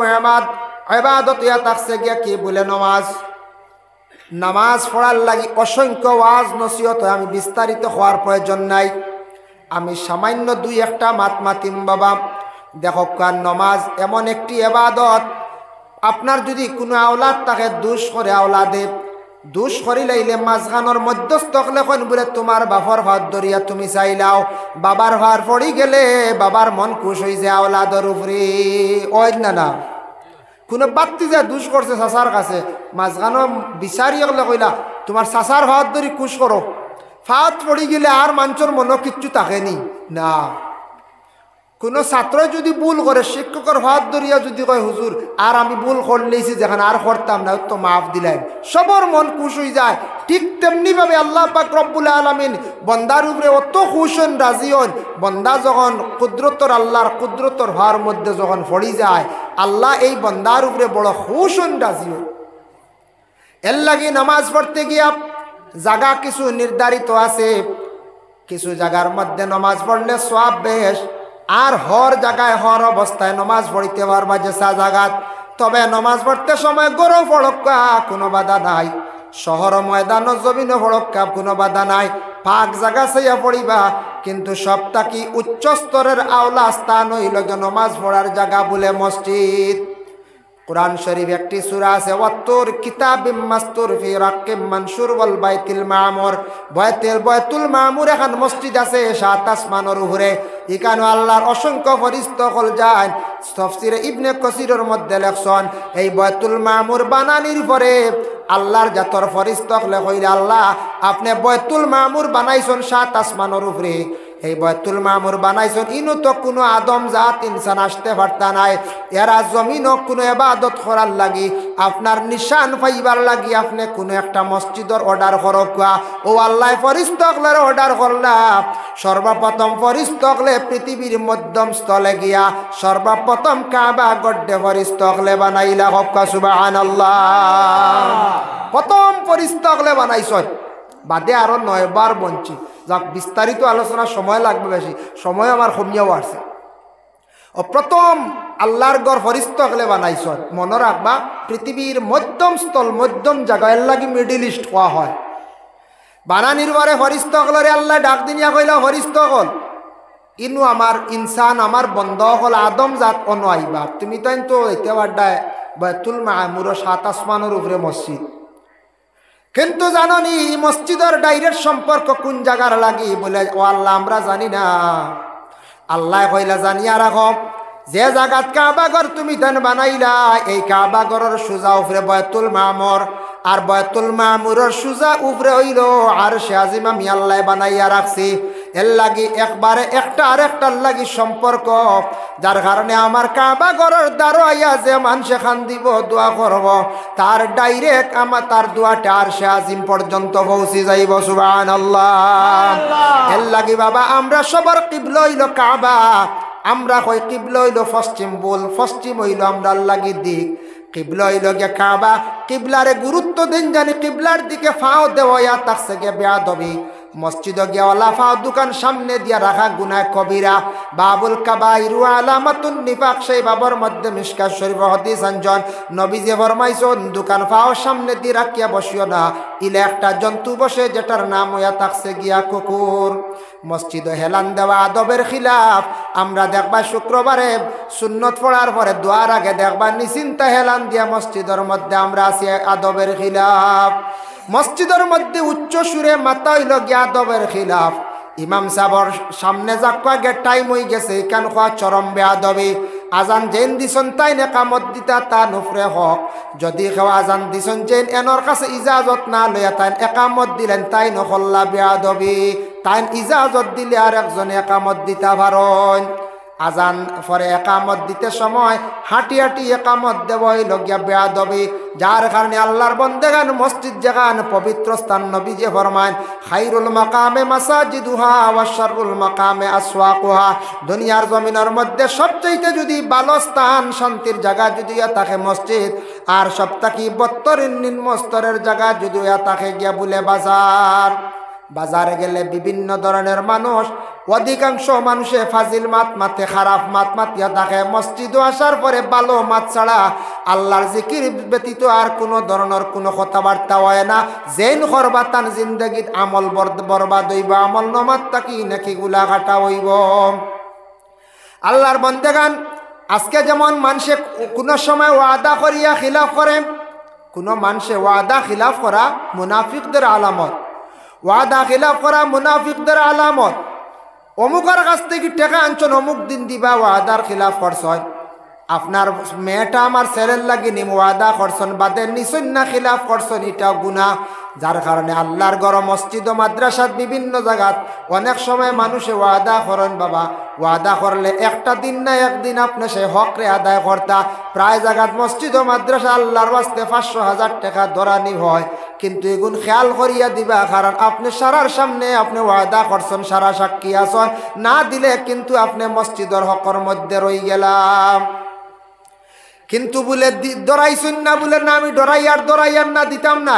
ইবাদত ইয়া থাকছে গিয়া কি বলে নামাজ। নামাজ পড়ার লাগি অসংখ্য ওয়াজ নসিহত, আমি বিস্তারিত হওয়ার প্রয়োজন নাই, আমি সামান্য দুই একটা মাত মাতিম বাবা। দেখো কার নমাজ এমন একটি ইবাদত, আপনার যদি কোনো আওলাদ তাকে দুষ করে, আওলাদে দুষ করিলাইলে মাঝখানোর মধ্যস্থ লেখন বলে তোমার বাবার ভাত ধরিয়া তুমি চাইলাও, বাবার ভার পড়ি গেলে বাবার মন খুশ হয়ে যায় আওলাদর উপরে। ওই না না কোনো বাত্তি যায় দুষ করছে চাচার কাছে, মাঝখানো বিচারি গেলে কইলা তোমার চাচার ভাত ধরি খুশ করো, ফাত পড়ি গেলে আর মানুষের মনে কিচ্ছু থাকেনি না। কোনো ছাত্র যদি ভুল করে শিক্ষকের হাত ধরিয়া যদি কয় হুজুর আর আমি ভুল করলেইছি, যেখানে আর করতাম না তো মাফ দিলেন, সবর মন খুশ হয়ে যায়। ঠিক তেমনিভাবে আল্লাহ পাক রব্বুল আলামিন বন্দার উপরে অত খুশ হন, রাজি হন। বন্দা যখন কুদরতর আল্লাহর কুদরতর হওয়ার মধ্যে যখন পড়ি যায়, আল্লাহ এই বন্দার উপরে বড় খুশ হন, রাজি হন। এর লাগি নামাজ পড়তে গিয়া জায়গা কিছু নির্ধারিত আছে, কিছু জায়গার মধ্যে নামাজ পড়লে সওয়াব বেশ, আর হর জায়গায় হর অবস্থায় নমাজ পড়িতে পারবা যেসা জায়গাত। তবে নমাজ পড়তে সময় গরু ফড়ক্কা কোনো বাধা নাই, শহর ময়দান জমিন ফড়ক্কা কোনো বাধা নাই, পাক জায়গা চাইয়া পড়িবা। কিন্তু সবটাকি উচ্চ স্তরের আওলা স্থান হইল নমাজ পড়ার জায়গা বলে মসজিদ। কুরআন শরীফ একটি সূরা আছে, ওয়াত্তুর কিতাবিম মাসতুর ফি রাক্কিম মানসুর ওয়াল বাইতুল মামুর। বাইতুল মামুর এখন মসজিদ আছে ৭ আসমানের উপরে, এখানে আল্লাহর অসংখ্য ফেরেশতা হল যায়। তাফসীরে ইবনে কাসিরের মধ্যে লেখছেন, এই বাইতুল মামুর বানানির পরে আল্লাহর জাতর ফেরেশতা হলে কইলে আল্লাহ আপনি বাইতুল মামুর বানাইছেন ৭ আসমানের উপরে, এই বাইতুল মামুর বানাইছেন, ইনো তো কোনো আদম জাত ইনসান আসতে পারতা নাই, এরা জমিনও কোনো ইবাদত করার লাগি আপনার নিশান পাইবার লাগি আপনি কোনো একটা মসজিদের অর্ডার করক। ও আল্লাহ ফেরেশতাগলের অর্ডার করলাম, সর্বপ্রথম ফেরেশতাগলে পৃথিবীর মধ্যম স্থলে গিয়া সর্বপ্রথম কাবা গড্ডে ফেরেশতাগলে বানাইলা। হক সুবহানাল্লাহ। প্রথম ফেরেশতাগলে বানাইছেন, বাদে আরো 9 বার বঞ্চি। যাক বিস্তারিত আলোচনার সময় লাগবে বেশি, সময় আমার কমিয়াও আছে। ও প্রথম আল্লাহর ঘর ফেরেশতা হলে বানাইছেন, মনে রাখবা পৃথিবীর মধ্যম স্থল, মধ্যম জায়গায় লাগি মিডিল ইস্ট কোয়া হয়। বানানির পরে ফেরেশতা হলরে আল্লাহ ডাক দিনিয়া কইলা, ফেরেশতা হল ইনু আমার ইনসান আমার বন্ধ হল আদম জাত অন আইবা, তুমি তাই তো এতে বাড্ডায় বাইতুল মামুর ৭ আসমানের উপরে মসজিদ। কিন্তু জাননি মসজিদের ডাইরেক্ট সম্পর্ক কোন জায়গার লাগি বলে, ও আল্লাহ আমরা জানি না। আল্লাহ কইলা জানিয়া রাখো, যে জায়গাত কাবাঘর তুমি দেন বানাইলা, এই কাবাঘরের সোজা উপরে বাইতুল মামুর, আর বাইতুল মামুরের সোজা উপরে হইল আরশে আজিম আমি আল্লাহ বানাইয়া রাখছি। এর লাগি একবারে একটা আর একটার লাগি সম্পর্ক, যার কারণে আমার কাবাঘরের দ্বারা আইয়া যে মানুষ খান দিব দোয়া করব, তার ডাইরেক্ট আমার তার দোয়াটা আরশে আজিম পর্যন্ত পৌঁছে যাইব। সুবহানাল্লাহ। এর লাগি বাবা আমরা সবার কিবলা হইল কাবা, আমরা কই কিবলা হইল পশ্চিম বল, পশ্চিম হইল আমরা লাগি দিক, কিবলা হইল গে কাবা। কিবলারে গুরুত্ব দিন জানি, কিবলার দিকে ফাও দেওয়া তাকছে গে বেয়াদবি। মসজিদ গিয়াওয়ালা ফাও দোকান সামনে দিয়া রাখা গুনাহ কবিরা, বাবুল কাবাইরু আলামাতুন নিফাক। সেই বাবর মধ্যে মিশকাত শরীফ হাদিস আনজন, নবীজি ফরমাইছেন দোকান ফাও সামনে দিয়ে রাখিয়া বসিও না, ইলে একটা জন্তু বসে যেটার নাম হইয়া থাকছে গিয়া কুকুর। মসজিদ হেলান দেওয়া আদবের খিলাফ, আমরা দেখবা শুক্রবারে সুন্নত পড়ার পরে দোয়ার আগে দেখবা নিশ্চিন্তা হেলান দিয়া মসজিদের মধ্যে আমরা আছি আদবের খিলাফ। মসজিদের মধ্যে উচ্চ সুরে মাথা হইল গিয়া আদবের খিলাফ। ইমাম সাহর সামনে যাক্কা গে টাইম হয়ে গেছে কেন খোয়া চরম বেয়াদবি। আজান যেন দিছন তাই একামত দিতা তা নুফরে হক। যদি কেউ আজান দিছন যেন এনর কাছে ইজাজত না লইয়া তাই একামত দিলেন তাই নহল্লা বেয়াদবি। তাই ইজাজত দিলে আর একজনে একামত দিতা পারেন। আজান পরে একামত দিতে সময় হাঁটি হাঁটি একামত দেব লগিয়া বেয়াদবি। যার কারণে আল্লাহর বন্দেগান মসজিদ জাগান পবিত্র স্থান। নবী যে ফরমায় খাইরুল মাকামে মাসাজিদুহা ওয়া শাররুল মাকামে আসওয়াকুহা। দুনিয়ার জমিনের মধ্যে সবচাইতে যদি ভালো স্থান শান্তির জায়গা যদি থাকে মসজিদ, আর সবথেকে বত্তরের নিম্ন স্তরের জায়গা যদি থাকে গিয়া বলে বাজার। বাজারে গেলে বিভিন্ন ধরনের মানুষ, অধিকাংশ মানুষে ফাজিল মাত মাতে, খারাপ মাত মাতিয়া থাকে। মসজিদে আসার পরে ভালো মাত ছাড়া আল্লাহর জিকির ব্যতীত আর কোনো ধরনের কোনো কথাবার্তা হয় না। যেন করবা তান জিন্দগিত আমল বরবাদ হইব, আমল নমাত তাকি নাকি গুলা কাটা হইব। আল্লাহর বন্দেগান আজকে যেমন মানুষে কোনো সময় ওয়াদা করিয়া খিলাফ করে, কোনো মানুষে ওয়াদা খিলাফ করা মুনাফিকদের আলামত। ওয়াদা খিলাফ করা মুনাফিকদের আলামত। অমুকের কাছ থেকে টাকা আনছেন, অমুক দিন দিবা, ওয়াদার খিলাফ করছেন। আপনার মেয়েটা আমার ছেলের লাগি নিম ওয়াদা করছেন, বাদের নিছেন না খিলাফ করছেন, এটাও গুনাহ। যার কারণে আল্লাহর ঘর মসজিদ ও মাদ্রাসাত বিভিন্ন জায়গাত অনেক সময় মানুষে ওয়াদা করেন। বাবা ওয়াদা করলে একটা দিন না একদিন আপনি সে হকরে আদায় করতা। প্রায় জায়গাত মসজিদ ও মাদ্রাসা আল্লাহর বাস্তে 500,000 টাকা ধরানি হয়, কিন্তু এগুন খেয়াল করিয়া দিবা। কারণ আপনি সারার সামনে আপনি ওয়াদা করছেন, সারা সাক্ষী আছেন, না দিলে কিন্তু আপনি মসজিদের হকর মধ্যে রই গেলাম। কিন্তু বলে ডরাইছেন না, বলে না আমি ডরাইয়ার না দিতাম না।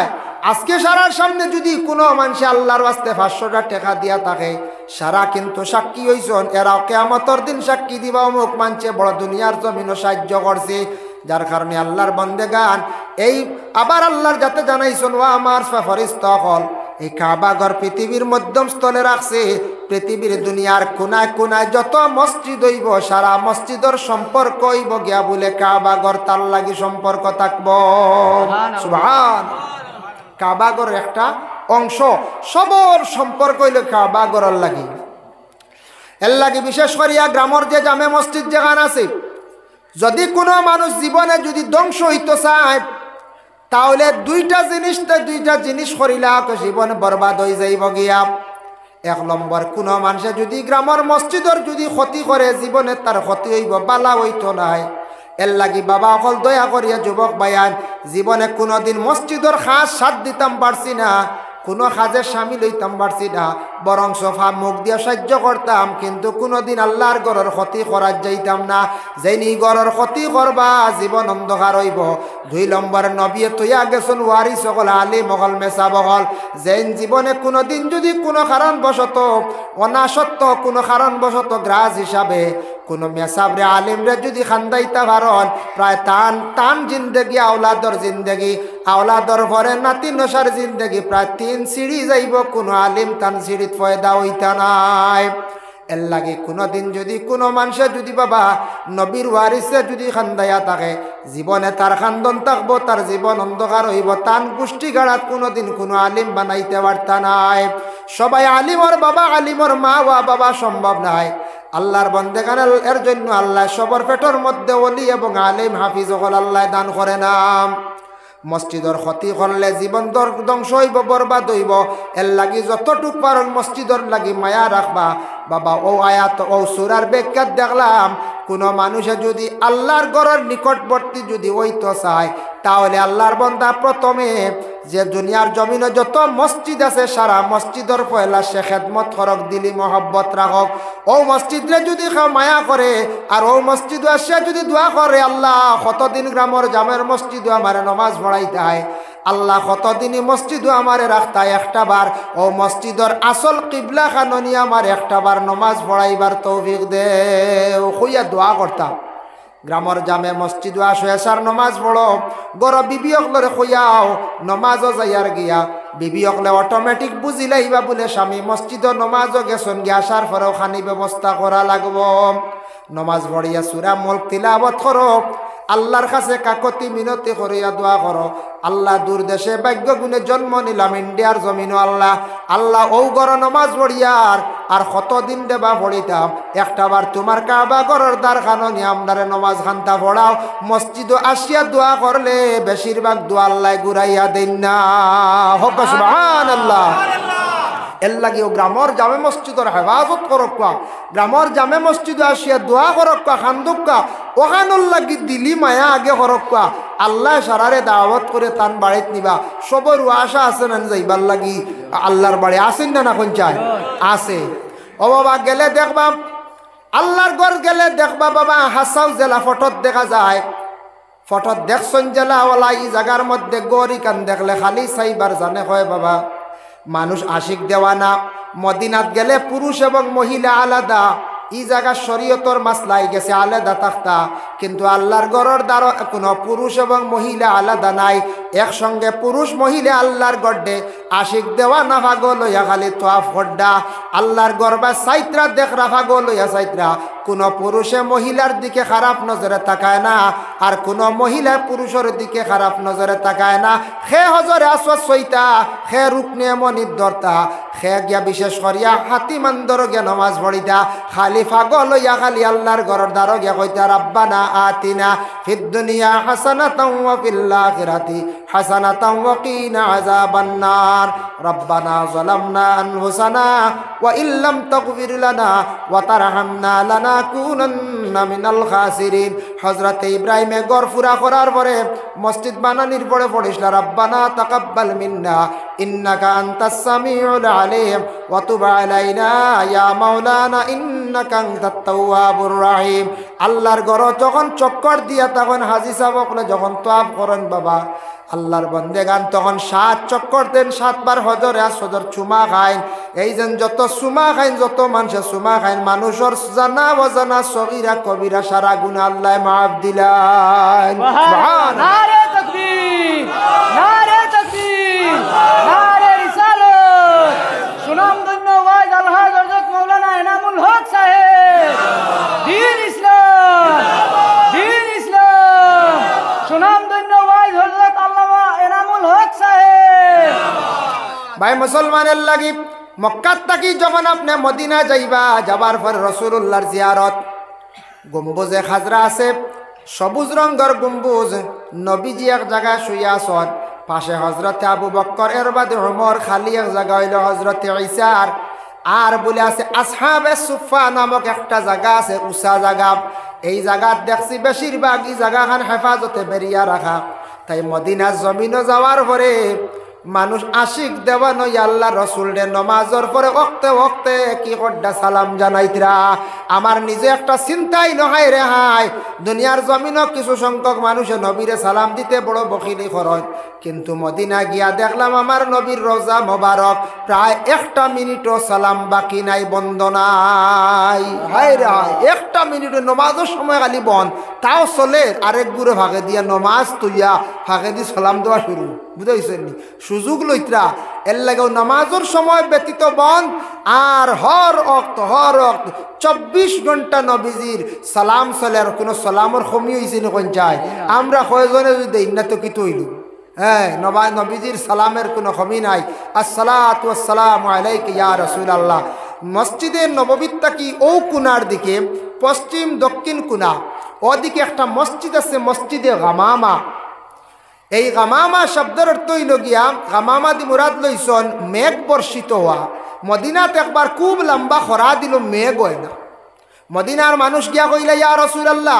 আজকে সারার সামনে যদি কোনো মানুষ আল্লাহর ওয়াস্তে 500টা টাকা দিয়া থাকে, সারা কিন্তু সাক্ষী হইছেন। এরাও কিয়ামতের দিন সাক্ষী দিবা অমুক মানছে বড় দুনিয়ার জমিনও সাহায্য করছে। যার কারণে আল্লাহর বন্দেগান এই আবার আল্লাহর যাতে জানাইছেন ও আমার ফেরেশতা হল এই কাবাঘর পৃথিবীর মধ্যম স্থলে রাখছে। পৃথিবীর দুনিয়ার কোনায় কোনায় যত মসজিদ হইব, সারা মসজিদের সম্পর্ক হইব গিয়া বলে কাবাঘর তার লাগি সম্পর্ক থাকব। সুবহান। কাবাঘর একটা অংশ, সবর সম্পর্ক হইল কাবাঘরের লাগি। এর লাগি বিশেষ করিয়া গ্রামের যে জামে মসজিদ যেখানে আছে, যদি কোনো মানুষ জীবনে যদি ধ্বংস হইতে চায়, তাহলে দুইটা জিনিস করিলা জীবন বরবাদ হয়ে যাইব গিয়া। 1 নম্বর, কোনো মানুষে যদি গ্রামের মসজিদের যদি ক্ষতি করে, জীবনে তার ক্ষতি হইব, বালা হইতো নাই। এর লাগি বাবা অকল দয়া করিয়া যুবক ভাইয়ান, জীবনে কোনোদিন মসজিদের খাস সাথ দিতাম পারছি না, কোনো কাজে সামিল হইতাম পারছি না, বরং সোফা মুখ দিয়ে সাহায্য করতাম, কিন্তু কোনোদিন আল্লাহর ঘরের ক্ষতি করার যাইতাম না। যেই ঘরের ক্ষতি করবা জীবন অন্ধকার হইব। 2 নম্বর, নবী তৈয়া গেছেন ওয়ারিস সকল আলিম সকল মেসা বকল, যেন জীবনে কোনোদিন যদি কোনো কারণবশত অনাসত্য কোনো কারণবশত গ্রাস হিসাবে কোনো মেসাবরে আলিমরে যদি খান্দাইতা পারন, প্রায় টান জিন্দগি আওলাদর জিন্দগি, আওলাদর পরে নাতি নসার জিন্দগি প্রায় 3 সিঁড়ি যাইব, কোনো আলিম তান সিঁড়িত ফয়দা হইতা নাই। এর লাগে কোনোদিন যদি কোনো মানুষে যদি বাবা নবীর ওয়ারিসে যদি খান্দাইয়া থাকে, জীবনে তার খান্দন থাকবো, তার জীবন অন্ধকার হইব। তান গোষ্ঠী গাড়াত কোনোদিন কোনো আলিম বানাইতে পারতা নাই। সবাই আলিমর বাবা, আলিমর মা ওয়া বাবা সম্ভব নাই। আল্লাহর বন্দেগান এর জন্য আল্লাহ সবর পেটর মধ্যে ওলি এবং আলিম হাফিজ হল আল্লাহ দান করে না। মসজিদর ক্ষতি করলে জীবন ধ্বংস হইব, বরবাদ হইব। এর লাগি যতটুক পারন মসজিদর লাগি মায়া রাখবা। বাবা ও আয়াত ও সূরার ব্যাখ্যাত দেখলাম, কোনো মানুষে যদি আল্লাহর ঘরের নিকটবর্তী যদি হইতে চায়, তাহলে আল্লাহর বান্দা প্রথমে যে দুনিয়ার জমিনে যত মসজিদ আছে, সারা মসজিদের পয়লা সে খেদমত করক, দিলি মহব্বত রাখক। ও মসজিদে যদি মায়া করে, আর ও মসজিদ আসে যদি দোয়া করে, আল্লাহ কতদিন গ্রামের জামের মসজিদও আমার নমাজ পড়াইতে হয়, আল্লাহ কতদিনই মসজিদও আমারে রাখতায় একটা বার, ও মসজিদের আসল কিবলা খাননি আমার একটা বার নমাজ পড়াইবার তৌফিক দে। হইয়া দোয়া করতাম, গ্রামের জামে মসজিদ আসো এসার নমাজ পড়ো গর বিবি অকলরে কইয়াও নমাজও যাইয়ার গিয়া বিবি অকলে অটোমেটিক বুঝিলাইবা বলে স্বামী মসজিদও নমাজও গেছন গিয়া আসার পরেও খানি ব্যবস্থা করা লাগব নমাজ পড়িয়া সূরা মুলক তিলাওয়াত করো আল্লাহর কাছে কাকতি মিনতি করিয়া দোয়া করো আল্লাহ দূর দেশে ভাগ্য গুণে জন্ম নিলাম ইন্ডিয়ার জমিনও আল্লাহ আল্লাহ ও গর নমাজ পড়িয়ার আর কতদিন দেবা পড়িতাম একটাবার তোমার কাবা গরের দ্বার খানো নিয়ামদারে নমাজ খান্তা পড়াও মসজিদ আসিয়া দোয়া করলে বেশিরভাগ দোয়া আল্লাহ ঘুরাইয়া দেন না হোক সুবহানাল্লাহ এর লাগিও গ্রামর জামে মসজিদের হেফাজত করক্কা গ্রামর জামে মসজিদ আসিয়া দোয়া করক্কা খান্দুক্কা ওখানোর লাগি দিলি মায়া আগে করক্কা আল্লাহ সারারে দাওয়াত করে তান বাড়িত নিবা সবর আশা আছে না যাইবার লাগি আল্লাহর বাড়ি আসেন না কোন চায় আছে ও বাবা গেলে দেখবা আল্লাহর ঘর গেলে দেখবা বাবা হাসাও জেলা ফটোত দেখা যায় ফটোত দেখছন জেলাওয়ালা এই জায়গার মধ্যে গড়ি কান দেখলে খালি সাইবার জানে হয় বাবা মানুষ আশিক দেওয়ানা মদিনাত গেলে পুরুষ এবং মহিলা আলাদা এই জায়গা শরীয়তর মাসলাই গেছে আলাদা থাকতা কিন্তু আল্লাহর ঘরের দ্বার কোনো পুরুষ এবং মহিলা আলাদা নাই একসঙ্গে পুরুষ মহিলা আল্লাহর গড্ডে আশিক দেওয়া না ভাগল হইয়া খালি তোয়াফ গড্ডা আল্লাহর গর্বা সাইত্রা দেখ রাখাগল হইয়া সাইত্রা কোনো পুরুষে মহিলার দিকে খারাপ নজরে তাকায় না আর কোনো মহিলা পুরুষের দিকে খারাপ নজরে তাকায় না খে হজরে আসওয়াদ সইতা খে রুকনে মনির দরতা খে গিয়া বিশেষ করিয়া হাতি মান্দর গিয়া নমাজ পড়িতা খালি পাগল হইয়া খালি আল্লাহর ঘরের দ্বার গিয়া কইতা রাব্বানা আতিনা ফিদ দুনিয়া হাসানাতাও ওয়া ফিল আখিরাতি হাসানাতাও ওয়া কিনা আযাবান নার রাব্বানা যালামনা আনফুসানা ওয়া ইল্লাম তাগফির লানা ওয়া তারহামনা লানাকুনান্না মিনাল খাসিরিন হযরত ইব্রাহিমে ঘর পুরা করার পরে মসজিদ বানানির পরে পড়িসলা রাব্বানা তাকাব্বাল মিন্না ইন্নাকা আনতাস সামিউল আলিম ওয়া তুব আলাইনা ইয়া মাওলানা ইন্নাকা আনতাত তাওয়াবুর রহিম আল্লাহর ঘর যখন চক্কর দিয়া তখন হাজী সাহেব যখন তোয়াফ করেন বাবা আল্লাহর বন্দেগান তখন 7 চক্কর দেন 7 বার হজরে আসর চুমা খাইন এই যেন যত চুমা খাইন যত মানুষে চুমা খাইন মানুষের জানা অজানা সগীরা কবিরা সারা গুনাহ আল্লাহ মাফ দিলেন সুবহানাল্লাহ নারে তাকবীর নারে তাকবীর নারে রিসালাত সুনাম ধন্য ওয়াজ আলহাজ হযরত মাওলানা এনামুল হক সাহেব দ্বীন ইসলাম সুনাম ধন্য ওয়াজ হযরত আল্লামা এনামুল হক সাহেব ভাই মুসলমানের লাগি মক্কা থেকে যখন আপনি মদিনা যাইবা যাবার পর রাসূলুল্লাহর জিয়ারত গম্বুজে খাজরা আছে সবুজ রঙের গম্বুজ নবীজি এক জায়গায় শুইয়া আছেন পাশে হযরত আবু বকর এর বাদে ওমর খালি এক জায়গা হইল হযরত ঈসার আর বলে আছে আসহাবে সুফা নামক একটা জায়গা আছে উঁচা জায়গা এই জায়গা দেখছি বেশিরভাগ এই জায়গাখান হেফাজতে বেরিয়া রাখা তাই মদিনার জমিনও যাওয়ার পরে মানুষ আশিক দেওয়ানো আল্লাহ রসুল রে নমাজর পরে ওক্তে ওক্তে কি কড্ডা সালাম জানাইতরা আমার নিজে একটা চিন্তাই নহয় রে হাই দুনিয়ার জমিনও কিছু সংখ্যক মানুষে নবীরে সালাম দিতে বড় বখিলি করেন কিন্তু মদিনা গিয়া দেখলাম আমার নবীর রোজা মোবারক প্রায় 1 মিনিটও সালাম বাকি নাই বন্ধ নাই হাই রে একটা মিনিটও নমাজের সময় খালি বন্ধ তাও চলে আরেক গুড়ে ভাগে দিয়া নমাজ তুইয়া ভাগে দিয়ে সালাম দেওয়া শুরু বুঝাইছেন নি সুযোগ লইত্রা এর লাগেও নামাজের সময় ব্যতীত বন্ধ আর হর অক্ত 24 ঘন্টা নবীজির সালাম চলে আর কোনো সালামর কমি হয়েছে না কোন চায় আমরা কয়জনে যদি দেই না তো কি তৈল হ্যাঁ নবীজির সালামের কোনো কমি নাই আসসালাতু ওয়াসসালামু আলাইকা ইয়া রাসূলুল্লাহ মসজিদে নববীটা কি ও কোনার দিকে পশ্চিম দক্ষিণ কোনা ওদিকে একটা মসজিদ আছে মসজিদে গামামা এই গামামা শব্দের অর্থ হইল গিয়া গামামা দি মুরাদ লইছন মেঘ বর্ষিত হওয়া মদিনাত একবার খুব লম্বা খরা দিল মেঘ হয় না মদিনার মানুষ গিয়া কইলা ইয়া রাসূলুল্লাহ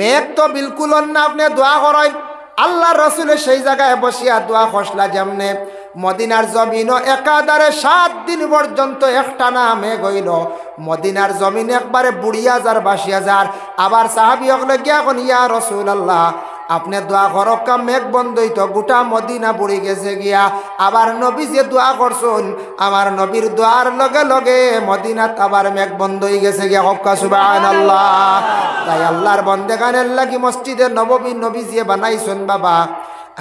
মেঘ তো বিলকুল না আপনি দোয়া করেন আল্লাহ রসুলের সেই জায়গায় বসিয়া দোয়া খসলা যেমনে মদিনার জমিনও একাধারে 7 দিন পর্যন্ত একটানা মেঘ হইল মদিনার জমিন একবারে 20,000 22,000 আবার সাহাবী হলে গিয়া কোন ইয়া রাসূলুল্লাহ আপনি দোয়া করক্কা মেঘ বন্ধ হইতো গোটা মদিনা বুড়ি গেছে গিয়া আবার নবী যে দোয়া করছুন আমার নবীর দোয়ার লগে লগে মদিনাত আবার মেঘ বন্ধ হয়ে গেছে গিয়া হক্কা সুবহানাল্লাহ। তাই আল্লাহর বন্দেগানের লাগি মসজিদে নববী নবী যে বানাইছেন বাবা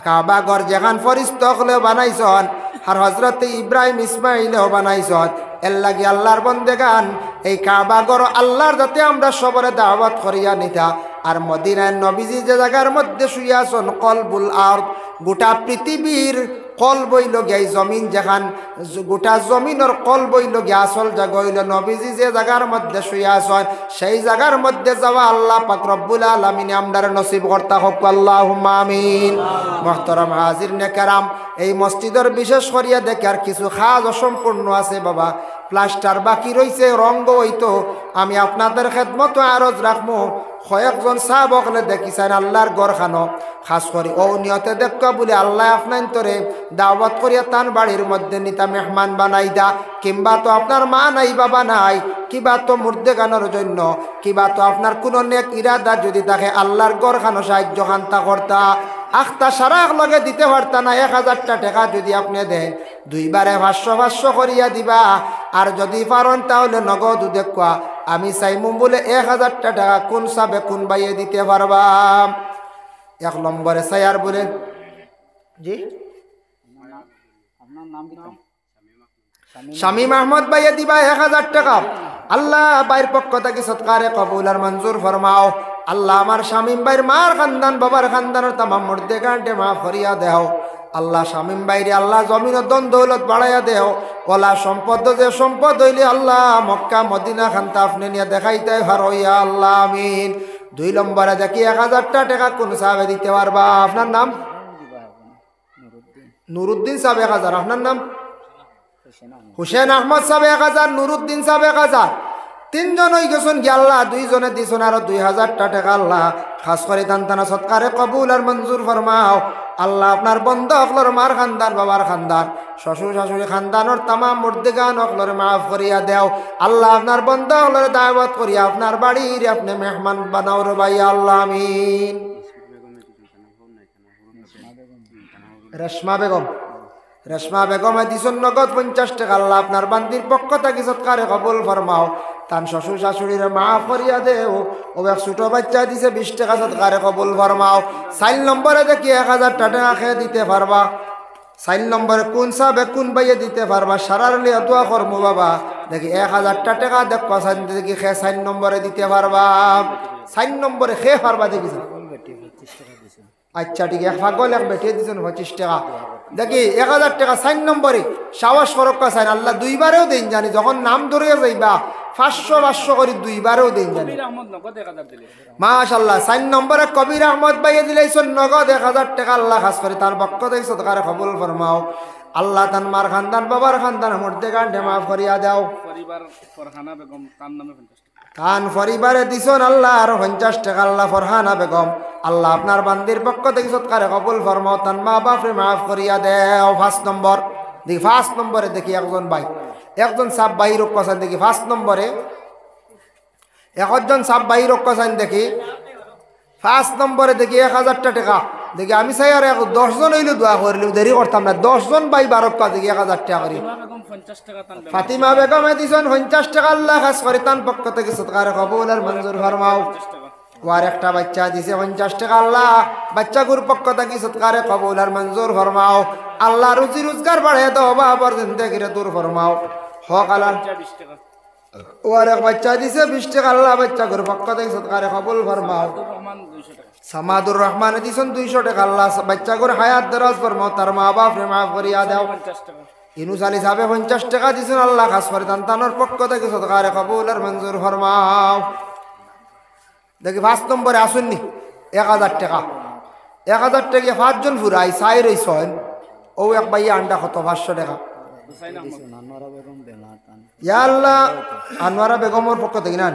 কাবা ঘর যেখান ফরিস্ত হলেও বানাইছন আর হজরত ইব্রাহিম ইসমাইলেও বানাইছন এর লাগি আল্লাহর বন্দেগান এই কাবা ঘর আল্লাহর যাতে আমরা সবরে দাওয়াত করিয়া নিতা আর মদিনায় নবীজি যে জায়গার মধ্যে শুইয়াছেন কলবুল আরদ গোটা পৃথিবীর কল বইল গিয়া জমিন যেখান গোটা জমিনের কল বইল গিয়া আসল জায়গা হইল নবীজি যে জায়গার মধ্যে শুইয়াছেন সেই জায়গার মধ্যে যাওয়া আল্লাহ পাক রব্বুল আলামিন আমদার নসিব কর্তা হোক আল্লাহুম্মা আমিন। মুহতারাম হাজিরিনে কেরাম এই মসজিদের বিশেষ করিয়া দেখে আর কিছু খাজ অসম্পূর্ণ আছে বাবা প্লাস্টার বাকি রয়েছে রঙ্গ হইতো আমি আপনাদের খেদমত আরজ রাখবো কয়েকজন সাহাবকলে দেখিছেন আল্লাহর গড়খানো খাস করি ও নিয়তে দেখা বলে আল্লাহ আপনার তোরে দাওয়াত করিয়া তান বাড়ির মধ্যে নিতা মেহমান বানাই দা কিংবা তো আপনার মা নাই বাবা নাই কিবা তো মুর্দে গানোর জন্য কিবা তো আপনার কোনো নেক ইরাদা যদি থাকে আল্লাহর গড়খানো সাহায্য খান্তা করতা আখতা সারাক লগে দিতে পারতা না 1000টা টাকা যদি আপনি দেন দুইবারে 500 করিয়া দিবা আর যদি পারেন তাহলে নগদ দেখা আমি চাইমু বলে 1000টা টাকা কোন সাবে কোন বাইয়ে দিতে পারবা 1 নম্বরে চাই বলেন জি আপনার নাম কি শামীম আহমদ বাইয়ে দিবা 1000 টাকা আল্লাহ বাইর পক্ষ থেকে সৎকারে কবুল আর মঞ্জুর ফরমাও আল্লাহ আমার শামীম ভাইয়ের মার খানদান বাবার খানদানের তামাম মুর্দে গান্টে মাফ করিয়া দেও আল্লাহ শামীম ভাইরে আল্লাহ জমিনের দন দৌলত বাড়াইয়া দেও ওলা সম্পদ যে সম্পদ হইলে আল্লাহ মক্কা মদিনা খানতা আপনি নিয়ে দেখাইতে পারইয়া আল্লাহ আমিন 2 নম্বরে দেখি 1000টা টাকা কোন সাহেবে দিতে পারবা আপনার নাম নুরুদ্দিন সাহেব 1000 আপনার নাম হুসেন আহমদ সাহেব 1000 নুরুদ্দিন সাহেব 1000 তিনজন হয়ে গেছেন কি আল্লাহ 2 জনে দিয়েছেন আরো 2000টা টাকা আল্লাহ খাস করে তান্তানা সৎকারে কবুল আর মঞ্জুর ফরমাও আল্লাহ আপনার বন্ধু অকলর মার খানদান বাবার খানদান শ্বশুর শাশুড়ি খানদানোর তামাম মুর্দিগান অকলর মাফ করিয়া দেও আল্লাহ আপনার বন্ধু অকলর দাওয়াত করিয়া আপনার বাড়ির আপনি মেহমান বানাও রে ভাই আল্লাহ আমিন। রেশমা বেগমে দিছেন নগদ 50 টাকা আল্লাহ আপনার বান্দির পক্ষ থেকে সৎকারে কবুল ফরমাও তান শ্বশুর শাশুড়ির মাফ করিয়া দেও ও এক ছোট বাচ্চা দিছে 20 টাকা সৎকারে কবুল ফরমাও 4 নম্বরে দেখি 1000 টাকা খেয়ে দিতে পারবা 4 নম্বরে কোন সাবে কোন বাইয়ে দিতে পারবা সারার লিয়া দোয়া করমু বাবা দেখি 1000টা টাকা দেখো দেখি খেয়ে 4 নম্বরে দিতে পারবা 4 নম্বরে খেয়ে পারবা দেখিস আচ্ছা ঠিক এক পাগল এক বেটিয়ে দিছেন 25 টাকা দেখি 1000 টাকা 4 নম্বরে সাহস করক্কা চাই আল্লাহ 2বারেও দেন জানি যখন নাম ধরে যাইবা 500 করে 2বারেও দেন জানি মাশাআল্লাহ 4 নম্বরে কবির আহমদ ভাইয়ে দিলেছেন নগদ 1000 টাকা আল্লাহ খাস করে তার পক্ষ থেকে সদকারে কবুল ফরমাও আল্লাহ তান মার খানদান বাবার খানদান মধ্যে গান্ডে মাফ করিয়া দাও পরিবার ফরহানা বেগম তার নামে 50 টাকা তান পরিবারে দিছেন আল্লাহ আর 50 টাকা আল্লাহ ফরহানা বেগম আল্লাহ আপনার বান্দির পক্ষ থেকে সৎকারে কবুল ফরমাও তান মা বাপরে মাফ করিয়া দেও 5 নম্বর দেখি 5 নম্বরে দেখি একজন সাব ভাই রক্ষাছেন দেখি 5 নম্বরে একজন সাব ভাই রক্ষাছেন দেখি 5 নম্বরে দেখি 1000টা টাকা দেখি আমি চাই আর 10 জন হইলে দোয়া করলি দেরি করতাম না 10 জন ভাই বারক্কা দেখি 1000 টাকা করি ফাতিমা বেগমে দিছেন 50 টাকা আল্লাহ খাস করে তান পক্ষ থেকে সৎকারে কবুল আর মঞ্জুর ফরমাও ওর একটা বাচ্চা দিছে 50 টাকা আল্লাহ বাচ্চাগুর পক্ষ থেকে সৎকারে কবুল আর মঞ্জুর ফরমাও আল্লাহ রুজি রোজগার বাড়ায় দাও বাবার জিন্দেগিরে দূর ফরমাও হক আল্লাহ ওর এক বাচ্চা দিছে 20 টাকা আল্লাহ বাচ্চাগুর পক্ষ থেকে সৎকারে কবুল ফরমাও সামাদুর রহমান দিছেন 200 টাকা আল্লাহ বাচ্চাগুর হায়াত দরাজ ফরমাও তার মা বাপরে মাফ করিয়া দাও ইনুস আলী সাহেব 50 টাকা দিছেন আল্লাহ খাস করে তান্তানোর পক্ষ থেকে সদকারে কবুল আর মঞ্জুর ফরমাও দেখি 5 নম্বরে আসুননি 1000 টাকা 1000 টাকা 5 জন ফুরাই চাই রইছেন ও এক ভাই আন্ডা কত 500 টাকা ইয়া আল্লাহ আনোয়ারা বেগমের পক্ষ থেকে না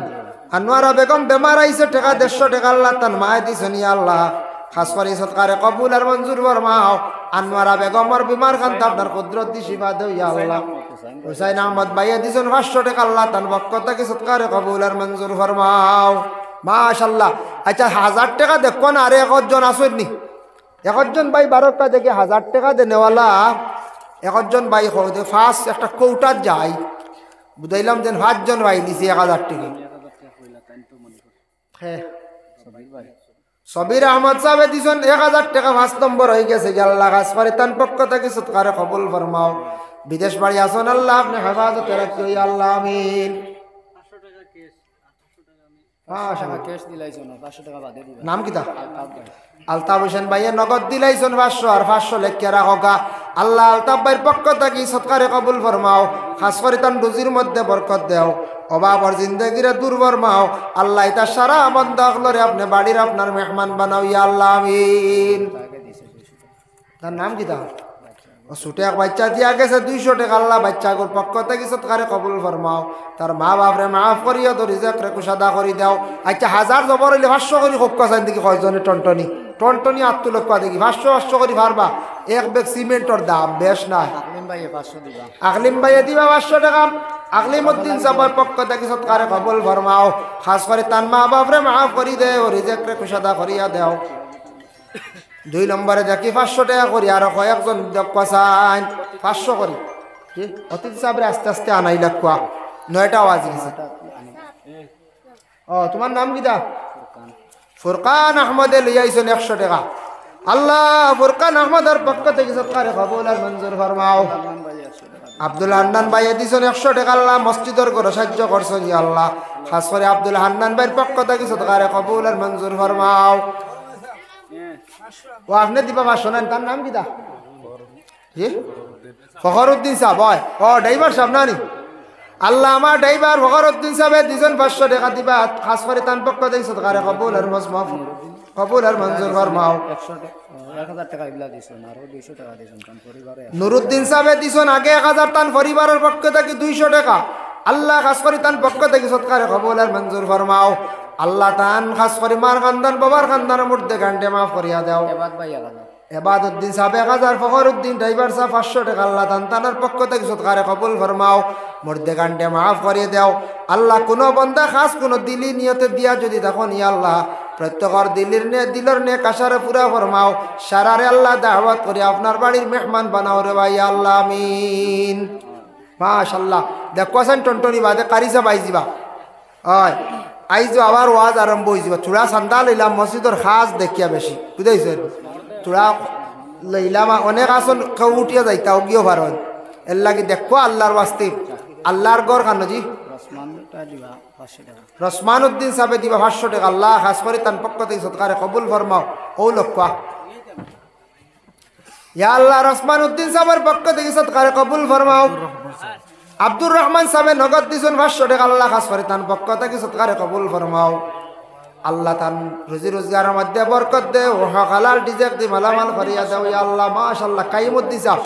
আনোয়ারা বেগম বেমার আইছে টাকা 150 টাকা আল্লাহ তান মায় দিছেন ইয়া আল্লাহ খাস করে সৎকারে কবুল আর মঞ্জুর ফরমাও আনোয়ারা বেগমর বিমার খান আপনার কুদরত দি শিফা দেও ইয়া আল্লাহ হুসাইন আহমদ ভাইয়া দিছেন 500 টাকা আল্লাহ তান পক্ষ থেকে সৎকারে কবুল আর মঞ্জুর ফরমাও মাশাল্লাহ। আচ্ছা 1000 টাকা দেখো না, আরে একজন আসেন নি, একজন ভাই 12টা দেখে 1000 টাকা দেনেওয়ালা একজন ভাই হতে ফার্স্ট একটা কৌটার যায় বুঝাইলাম যেন 5জন ভাই নিছি 1000 টাকা। হ্যাঁ সবির আহমদ সাহেব দিছেন 1000 টাকা 5 নম্বর হয়ে গেছে। আল্লাহ কাজ করে তার পক্ষ থেকে সৎকারে কবুল ফরমাও। বিদেশ বাড়ি আসুন আল্লাহ আপনি হেফাজতে রাখি আল্লাহ আমিন। নাম কিতা? আলতাফ হোসেন ভাইয়ের নগদ দিলাইছেন 500 আর 500 লেখকে রাখা। আল্লাহ আলতাফ ভাইয়ের পক্ষ থেকে সৎকারে কবুল ফরমাও। খাস করে তার রুজির মধ্যে বরকত দেও, অভাবর জিন্দগিরে দূর ফরমাও। আল্লাহ এটা সারা বন্দাগুলোরে আপনি বাড়ির আপনার মেহমান বানাও ইয়া আল্লাহ আমিন। তার নাম কিতা? ছোট এক বাচ্চা দিয়া গেছে 200 টাকা। আল্লাহ বাচ্চাগুলোর পক্ষ থেকে সৎকারে কবুল ফরমাও। তার মা বাপরে মাফ করিয়া তো রিজেক রে কুশাদা করি দাও। আচ্ছা 1000 জবর হইলে 500 করি হোক কাছেন দেখি কয়জনে টনটনি টনটনি আত্মলোক পা দেখি 500 করি পারবা। এক ব্যাগ সিমেন্টর দাম বেশ না। আকলিম ভাইয়ে দিবা 500 টাকা। আকলিম উদ্দিন সাহেবের পক্ষ থেকে সৎকারে কবুল ফরমাও। খাস করে তার মা বাপরে মাফ করি দেও, রিজেক রে কুশাদা করিয়া দেও। 2 নম্বরে দেখি 500 টাকা করি আর কয়েকজন চান 500 করি। অতিথি সাহেব আস্তে আস্তে আনাই লাগবা, 9টা আওয়াজ গেছে। ও তোমার নাম কিটা? ফুরকান আহমদে লইয়াইছেন 100 টাকা। আল্লাহ ফুরকান আহমদের পক্ষ থেকে সৎকারে কবুল আর মঞ্জুর ফরমাও। আব্দুল হান্নান ভাই দিছেন 100 টাকা। আল্লাহ মসজিদের করে সাহায্য করছেন ইয়া আল্লাহ। খাস করে আব্দুল হান্নান ভাইয়ের পক্ষ থেকে সৎকারে কবুল আর মঞ্জুর ফরমাও। ও আপনি দিবা 500 নেন, তার নাম কিটা? ফখরুদ্দিন সাহেব হয়। ও ড্রাইভার সাহেব না নি? আল্লাহ আমার ড্রাইভার ফখরুদ্দিন সাহেব দিছেন 500 টাকা দিবা। খাস করে তার পক্ষ থেকে সৎকারে কবুল আর মজমাফ কবুল আর মঞ্জুর ফরমাও। 1000 টাকা ইবলা দিছেন আর 200 টাকা দিছেন তার পরিবারে। নুরুদ্দিন সাহেব দিছেন আগে 1000, তার পরিবারের পক্ষ থেকে 200 টাকা। আল্লাহ খাস করে তার পক্ষ থেকে সৎকারে কবুল আর মঞ্জুর ফরমাও। আল্লাহ তান খাস করে মার খানদান বাবার খানদানের মধ্যে গান্ডে মাফ করিয়া দাও। এবাদ ভাই আলাদা এবাদউদ্দিন সাহেব 1000, ফখরুদ্দিন ড্রাইভার সাহেব 500 টাকা। আল্লাহ তানার পক্ষ থেকে সৎকারে কবুল ফরমাও, মর্দে গান্ডে মাফ করিয়ে দাও। আল্লাহ কোন বন্দা খাস কোন দিলি নিয়তে দিয়া যদি তখন ইয়া আল্লাহ প্রত্যেকর দিলর নে কাশারে পুরা ফরমাও। সারারে আল্লাহ দাওয়াত করে আপনার বাড়ির মেহমান বানাও রে ভাই আল্লাহ আমিন। মাশাআল্লাহ দেখছেন টনটনি বাদে কারিসা বাইজিবা হয় আইজো আবার ওয়াজ আরম্ভ হয়ে যাবে। থোড়া চান্দা লইলাম মসজিদের খাস দেখিয়া বেশি বুঝাইছেন। তোরা লইলাম অনেক আসন কেউ উঠিয়া যাইতাও গিয়েও পারেন। এর লাগে দেখো আল্লাহর ওয়াস্তে আল্লাহর গড় কানজি রসমান উদ্দিন সাহেব দিবা 500 টাকা। আল্লাহ খাস করে তার পক্ষ থেকে সৎকারে কবুল ফরমাও। ও লক্ষ্য ইয়া আল্লাহ রসমান উদ্দিন সাহেবের পক্ষ থেকে সৎকারে কবুল ফরমাও। আব্দুর রহমান সাহেব নগদ দিছেন 500 টাকা। আল্লাহ খাস করে তার পক্ষ থেকে সৎকারে কবুল ফরমাও। আল্লাহ তান রুজি রোজগারের মধ্যে বরকত দে ও হালাল ডিজেক দি মালামাল করিয়া দাও ইয়া আল্লাহ। মাশাআল্লাহ কাইমুদ্দিন সাহেব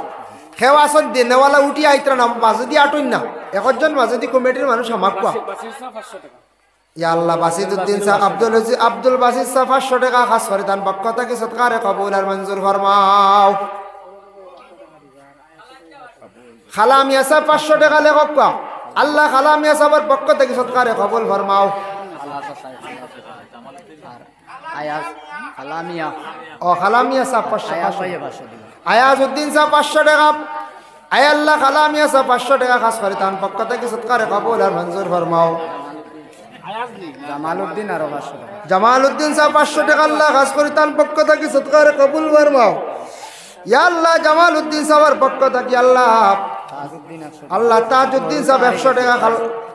খেওয়াছন দিনেওয়ালা উঠি আইতরা না মাঝে দিয়ে আটুন না। একজন মাঝে দি কমিটির মানুষ আমাক কোয়া ইয়া আল্লাহ। বাসিদউদ্দিন সাহেব আব্দুল বাসিদ সাহেব 500 টাকা খাস করে তার পক্ষ থেকে সৎকারে কবুল আর মঞ্জুর ফরমাও। খালা মিয়া সাহেব 500 টাকা লেখক কোয়া। আল্লাহ খালা মিয়া সাহেবের পক্ষ থেকে সৎকারে কবুল ফরমাও। আয়াজ খালামিয়া ও খালামিয়া সাহেব 500 ভাই 500 দিবেন। আয়াজউদ্দিন সাহেব 500 টাকা। আয় আল্লাহ খালামিয়া সাহেব 500 টাকা খাস করে তার পক্ষ থেকে সৎকারে কবুল আর মঞ্জুর ফরমাও। জামালউদ্দিন আরো 500 টাকা। জামালউদ্দিন সাহেব 500 টাকা। আল্লাহ খাস করে তার পক্ষ থেকে সৎকারে কবুল ফরমাও। ইয়া আল্লাহ জামালউদ্দিন সাহেবের পক্ষ থেকে আল্লাহ তাজউদ্দিন 100 আল্লাহ তাজউদ্দিন সাহেব 100 টাকা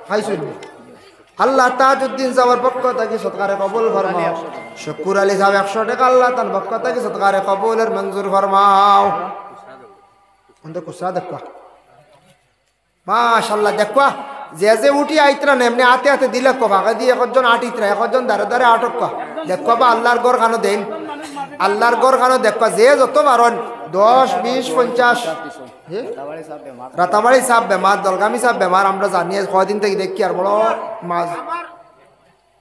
খাইছেন। আল্লাহ তাজউদ্দিন সাহেবের পক্ষ থেকে সৎকারে কবুল ফরমাও। শুকুর আলী সাহেব 100 টাকা। আল্লাহ তার পক্ষ থেকে সৎকারে কবুল আর মঞ্জুর ফরমাও। অন্ত কুসা দেখবা মাশাআল্লাহ দেখবা যে যে উঠি আইতরা না এমনি হাতে হাতে দিলে কবা দিয়ে একজন আটিতরা একজন দাঁড়ে দাঁড়ে আটক দেখবা বা আল্লাহর গড় খানো দেন। আল্লাহর গড় খানো দেখবা যে যত বারণ 10 20 50 তাবাড়ি সাহেব বেমার রাতাবাড়ি সাহেব বেমার, দলগামী সাহেব বেমার। আমরা জানি কয়দিন থেকে দেখি আর বড় মাছ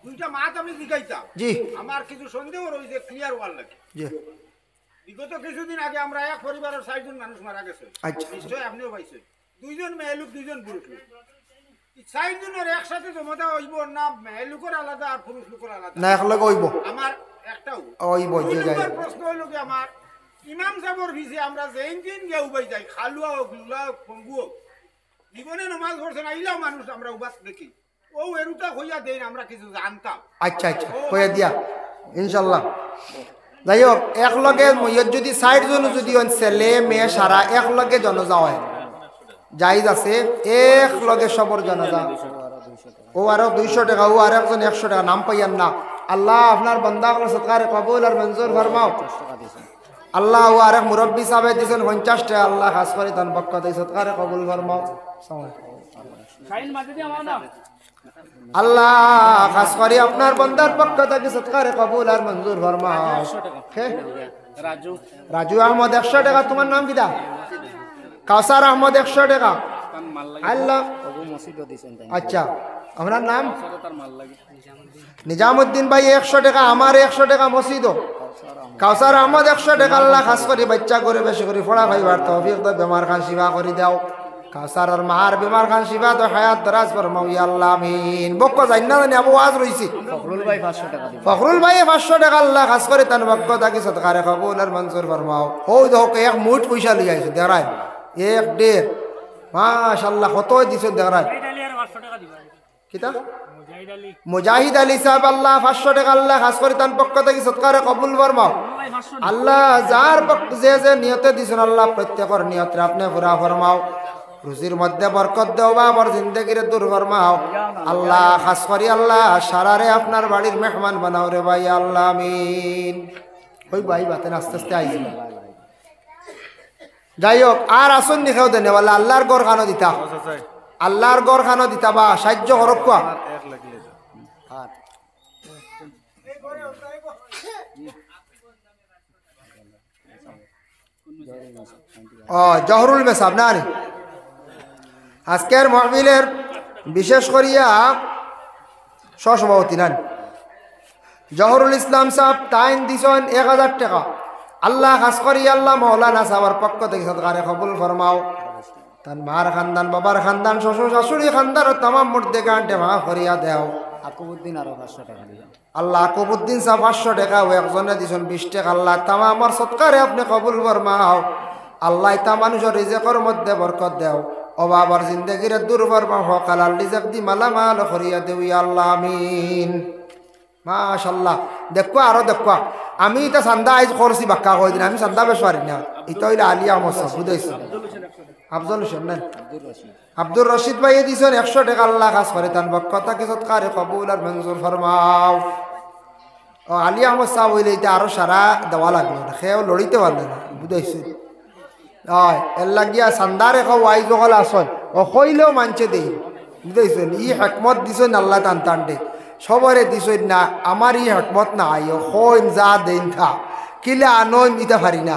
দুইটা মাছ আমি জিগাইতাম। জি আমার কিছু সন্দেহ রয়েছে ক্লিয়ার ওয়াল লাগে। জি বিগত কিছুদিন আগে আমরা এক পরিবারের 6 জন মানুষ মারা গেছে। আচ্ছা নিশ্চয় আপনিও পাইছেন। 2 জন মেয়ে লোক 2 জন পুরুষ লোক। চারজনের একসাথে জমা দেওয়া হইব না মেয়ে লোকের আলাদা আর পুরুষ লোকের আলাদা? না একলগে হইব আমার একটাও হইব যে যাই প্রশ্ন হইল কি আমার ইমাম সাহেবর ভিসে আমরা যেন দিন গিয়ে উবাই যাই খালুয়া হোক লুলা হোক পঙ্গু হোক জীবনে নমাজ পড়ছে না ইলাও মানুষ আমরা উবাস দেখি ও এরুটা হইয়া দেন আমরা কিছু জানতাম। আচ্ছা আচ্ছা কয়ে দিয়া ইনশাল্লাহ। যাই হোক একলগে মইয়ত যদি 60 জন যদি ছেলে মেয়ে সারা একলগে জনজা হয় জায়েজ আছে, একলগে সবর জনজা ও আরো 200 টাকা ও আর একজন 100 টাকা নাম পাইয়ান না। আল্লাহ আপনার বান্দা গুলো সৎকারে কবুল আর মঞ্জুর ফরমাও। আল্লাহ ও আরেক মুরব্বী সাহেব দিয়েছেন 50 টাকা, আল্লাহ খাস করে তান পক্ষ দিয়ে সৎকারে কবুল ফরমাও। আল্লাহ খাস করে আপনার বান্দার পক্ষ থেকে সৎকারে কবুল আর মঞ্জুর ফরমাও। রাজু রাজু আহমদ 100 টাকা। তোমার নাম কিটা? কাউসার আহমদ 100 টাকা। তার মাল লাগে আল্লাহ তবু মসজিদও দিছেন তাই আচ্ছা আপনার নাম? তার মাল লাগে নিজামুদ্দিন ভাই 100 টাকা। আমার 100 টাকা মসজিদও। কাউসার আহমদ 100 টাকা। আল্লাহ খাস করে বাচ্চা করে বেশি করে পড়া খাইবার তৌফিক দাও, বেমার খান শিফা করে দাও। কাউসার আর মার বেমার খান শিফা তো হায়াত দরাজ ফরমাও ইয়া আল্লাহ আমিন। বক্ক জানি না জানি আবু ওয়াজ রইছি। ফখরুল ভাই 500 টাকা দিবেন। ফখরুল ভাই 500 টাকা। আল্লাহ খাস করে তান পক্ষ থেকে সদকারে কবুল আর মঞ্জুর ফরমাও। ও দেখো এক মুঠ পয়সা লই আইছো দেখাই 1.5 মাশাআল্লাহ কত দিছো দেখাই। কিতা? মুজাহিদ আলী সাহেব আল্লাহ 500 টাকা। আল্লাহ খাস করে তান পক্ষ থেকে সদকারে কবুল ফরমাও। আল্লাহ যার পক্ষ যে যে নিয়তে দিছেন আল্লাহ প্রত্যেকের নিয়তে আপনি পুরা ফরমাও। রুজির মধ্যে বরকত দেও, বাবার জিন্দেগিরে দূর ফরমাও। আল্লাহ খাস করি আল্লাহ সারারে আপনার বাড়ির মেহমান বানাও রে ভাই আল্লাহ আমিন। ওই ভাই বাতেন আস্তে আস্তে আইছি। যাই হোক আর আসুন নিখেও দেনে বলে আল্লাহর গড় খানো দিতা, আল্লাহর গড় খানো দিতা বা সাহায্য করক কোয়া। আর ও জহরুল মেসাব না রে। আজকের মাহফিলের বিশেষ করিয়া সহসভাপতি নান জহরুল ইসলাম সাহেব টাইম দিছেন 1000 টাকা। আল্লাহ খাস করি আল্লাহ মৌলানা সাহেবের পক্ষ থেকে সদকারে কবুল ফরমাও। তার মার খানদান, বাবার খানদান, শ্বশুর শাশুড়ি খানদান তাম মুর্দে গানটে মাফ করিয়া দেও। আকুবুদ্দিন আরো 500 টাকা দিবেন। আল্লাহ আকুবুদ্দিন সাহেব 500 টাকা ও একজনে দিছেন 20 টাকা। আল্লাহ তামা আমার সৎকারে আপনি কবুল ফরমাও। আল্লাহ তা মানুষের রিজেকের মধ্যে বরকত দেও, অভাবর জিন্দগিরে দূর ফরমাও। হকালাল রিজেক দি মালামাল করিয়া দেও ইয়া আল্লাহ আমিন। মাশাআল্লাহ দেখো আরো দেখো আমি এটা চান্দা আইজ করছি বাক্কা কই দিন আমি চান্দা বেশ পারি না। এটা হইলে আলিয়া আমার বুঝাইছি আফজল হোসেন না আব্দুর রশিদ ভাই দিছেন 100 টাকা। আল্লাহ খাস করে তান বক্কতা কি সৎকারে কবুল আর মঞ্জুর ফরমাও। ও আলী আহমদ সাহেব হইলে এটা আরো সারা দেওয়া লাগলো না, সেও লড়িতে পারলেন না বুঝাইছি। হয় এর লাগিয়া চান্দারে খাও ওয়াইজ হল আসন ও কইলেও মানছে দেই বুঝাইছেন। ই হেকমত দিছেন আল্লাহ টান টান দে সবরে দিছেন না। আমার ই হেকমত না আইও কইন যা দেন থা কিলে আনইন দিতে পারি না।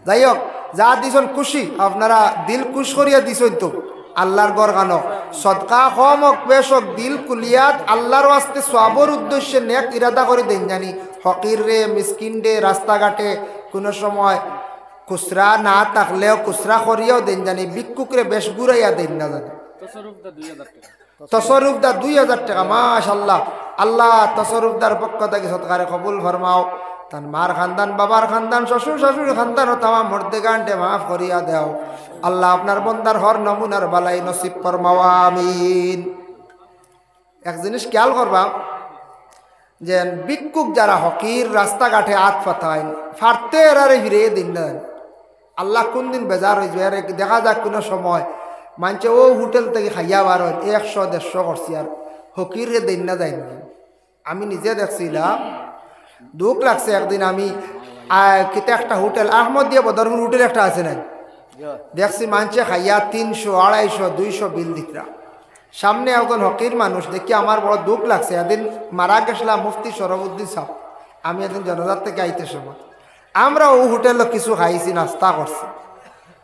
যাই হোক যা দিছেন খুশি আপনারা দিল খুশ করিয়া দিছেন তো আল্লাহর গড় গানো সদকা কম হোক বেশ হোক দিল কুলিয়াত আল্লাহর ওয়াস্তে সবর উদ্দেশ্যে নেক ইরাদা করে দেন জানি। ফকির রে মিসকিন রে রাস্তাঘাটে কোনো সময় খুচরা না থাকলেও খুচরা করিয়াও দেন জানি। ভিক্ষুকরে বেশ ঘুরাইয়া দেন না জানি। তসরুফদা 2000 টাকা মাশাআল্লাহ। আল্লাহ তসরুফদার পক্ষ থেকে সৎকারে কবুল ফরমাও। তার মার খানদান, বাবার খানদান, শ্বশুর শাশুড়ি খানদান ও তামাম মর্দে গানটে মাফ করিয়া দেও। আল্লাহ আপনার বন্দার হর নমুনার বালাই নসিব ফরমাও আমিন। এক জিনিস খেয়াল করবা যে ভিক্ষুক যারা হকির রাস্তাঘাটে হাত পাতায় ফারতে এরারে ফিরে দিন না। আল্লাহ কোন দিন বেজার হয়ে যায় দেখা যাক কোনো সময় মানছে ও হোটেল থেকে খাইয়া বার হয় 100-150 করছি আর হকিরে দিন না যাই। আমি নিজে দেখছিলাম দুঃখ লাগছে। একদিন আমি কিতা একটা হোটেল আহমদ দিয়ে বদরপুর হোটেল একটা আছে না দেখছি মানছে খাইয়া 300, 250, 200 বিল দিকরা। সামনে একজন হকির মানুষ দেখি আমার বড় দুঃখ লাগছে। এদিন মারা গেছিলাম মুফতি শরফুদ্দিন সাহেব। আমি একদিন জনজাত থেকে আইতে সময় আমরা ও হোটেলে কিছু খাইছি, নাস্তা করছি।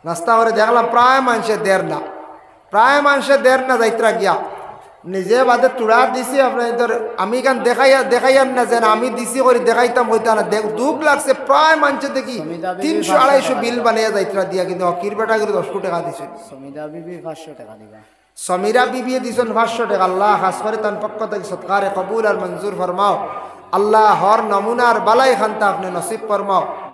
নাস্তা করে দেখলাম প্রায় মানুষের দেড় না যাইত্রা গিয়া নিজে বাদে তুড়া দিছি। আপনার আমি কান দেখাইয়ান না যেন আমি দিছি করে দেখাইতাম হইতা না। দুঃখ লাগছে প্রায় মানুষের দেখি 300-250 বিল বানিয়ে যাইত্রা দিয়া, কিন্তু হকির বেটা করে 10 টাকা দিছে। সমিদা বিবি 500 টাকা দিবা। সমীরা বিবিয়ে দিছেন 500 টাকা আল্লাহ খাস করে তার পক্ষ থেকে সৎকারে কবুল আর মঞ্জুর ফরমাও আল্লাহ হর নমুনার বালাই খান্তা আপনি নসিব ফরমাও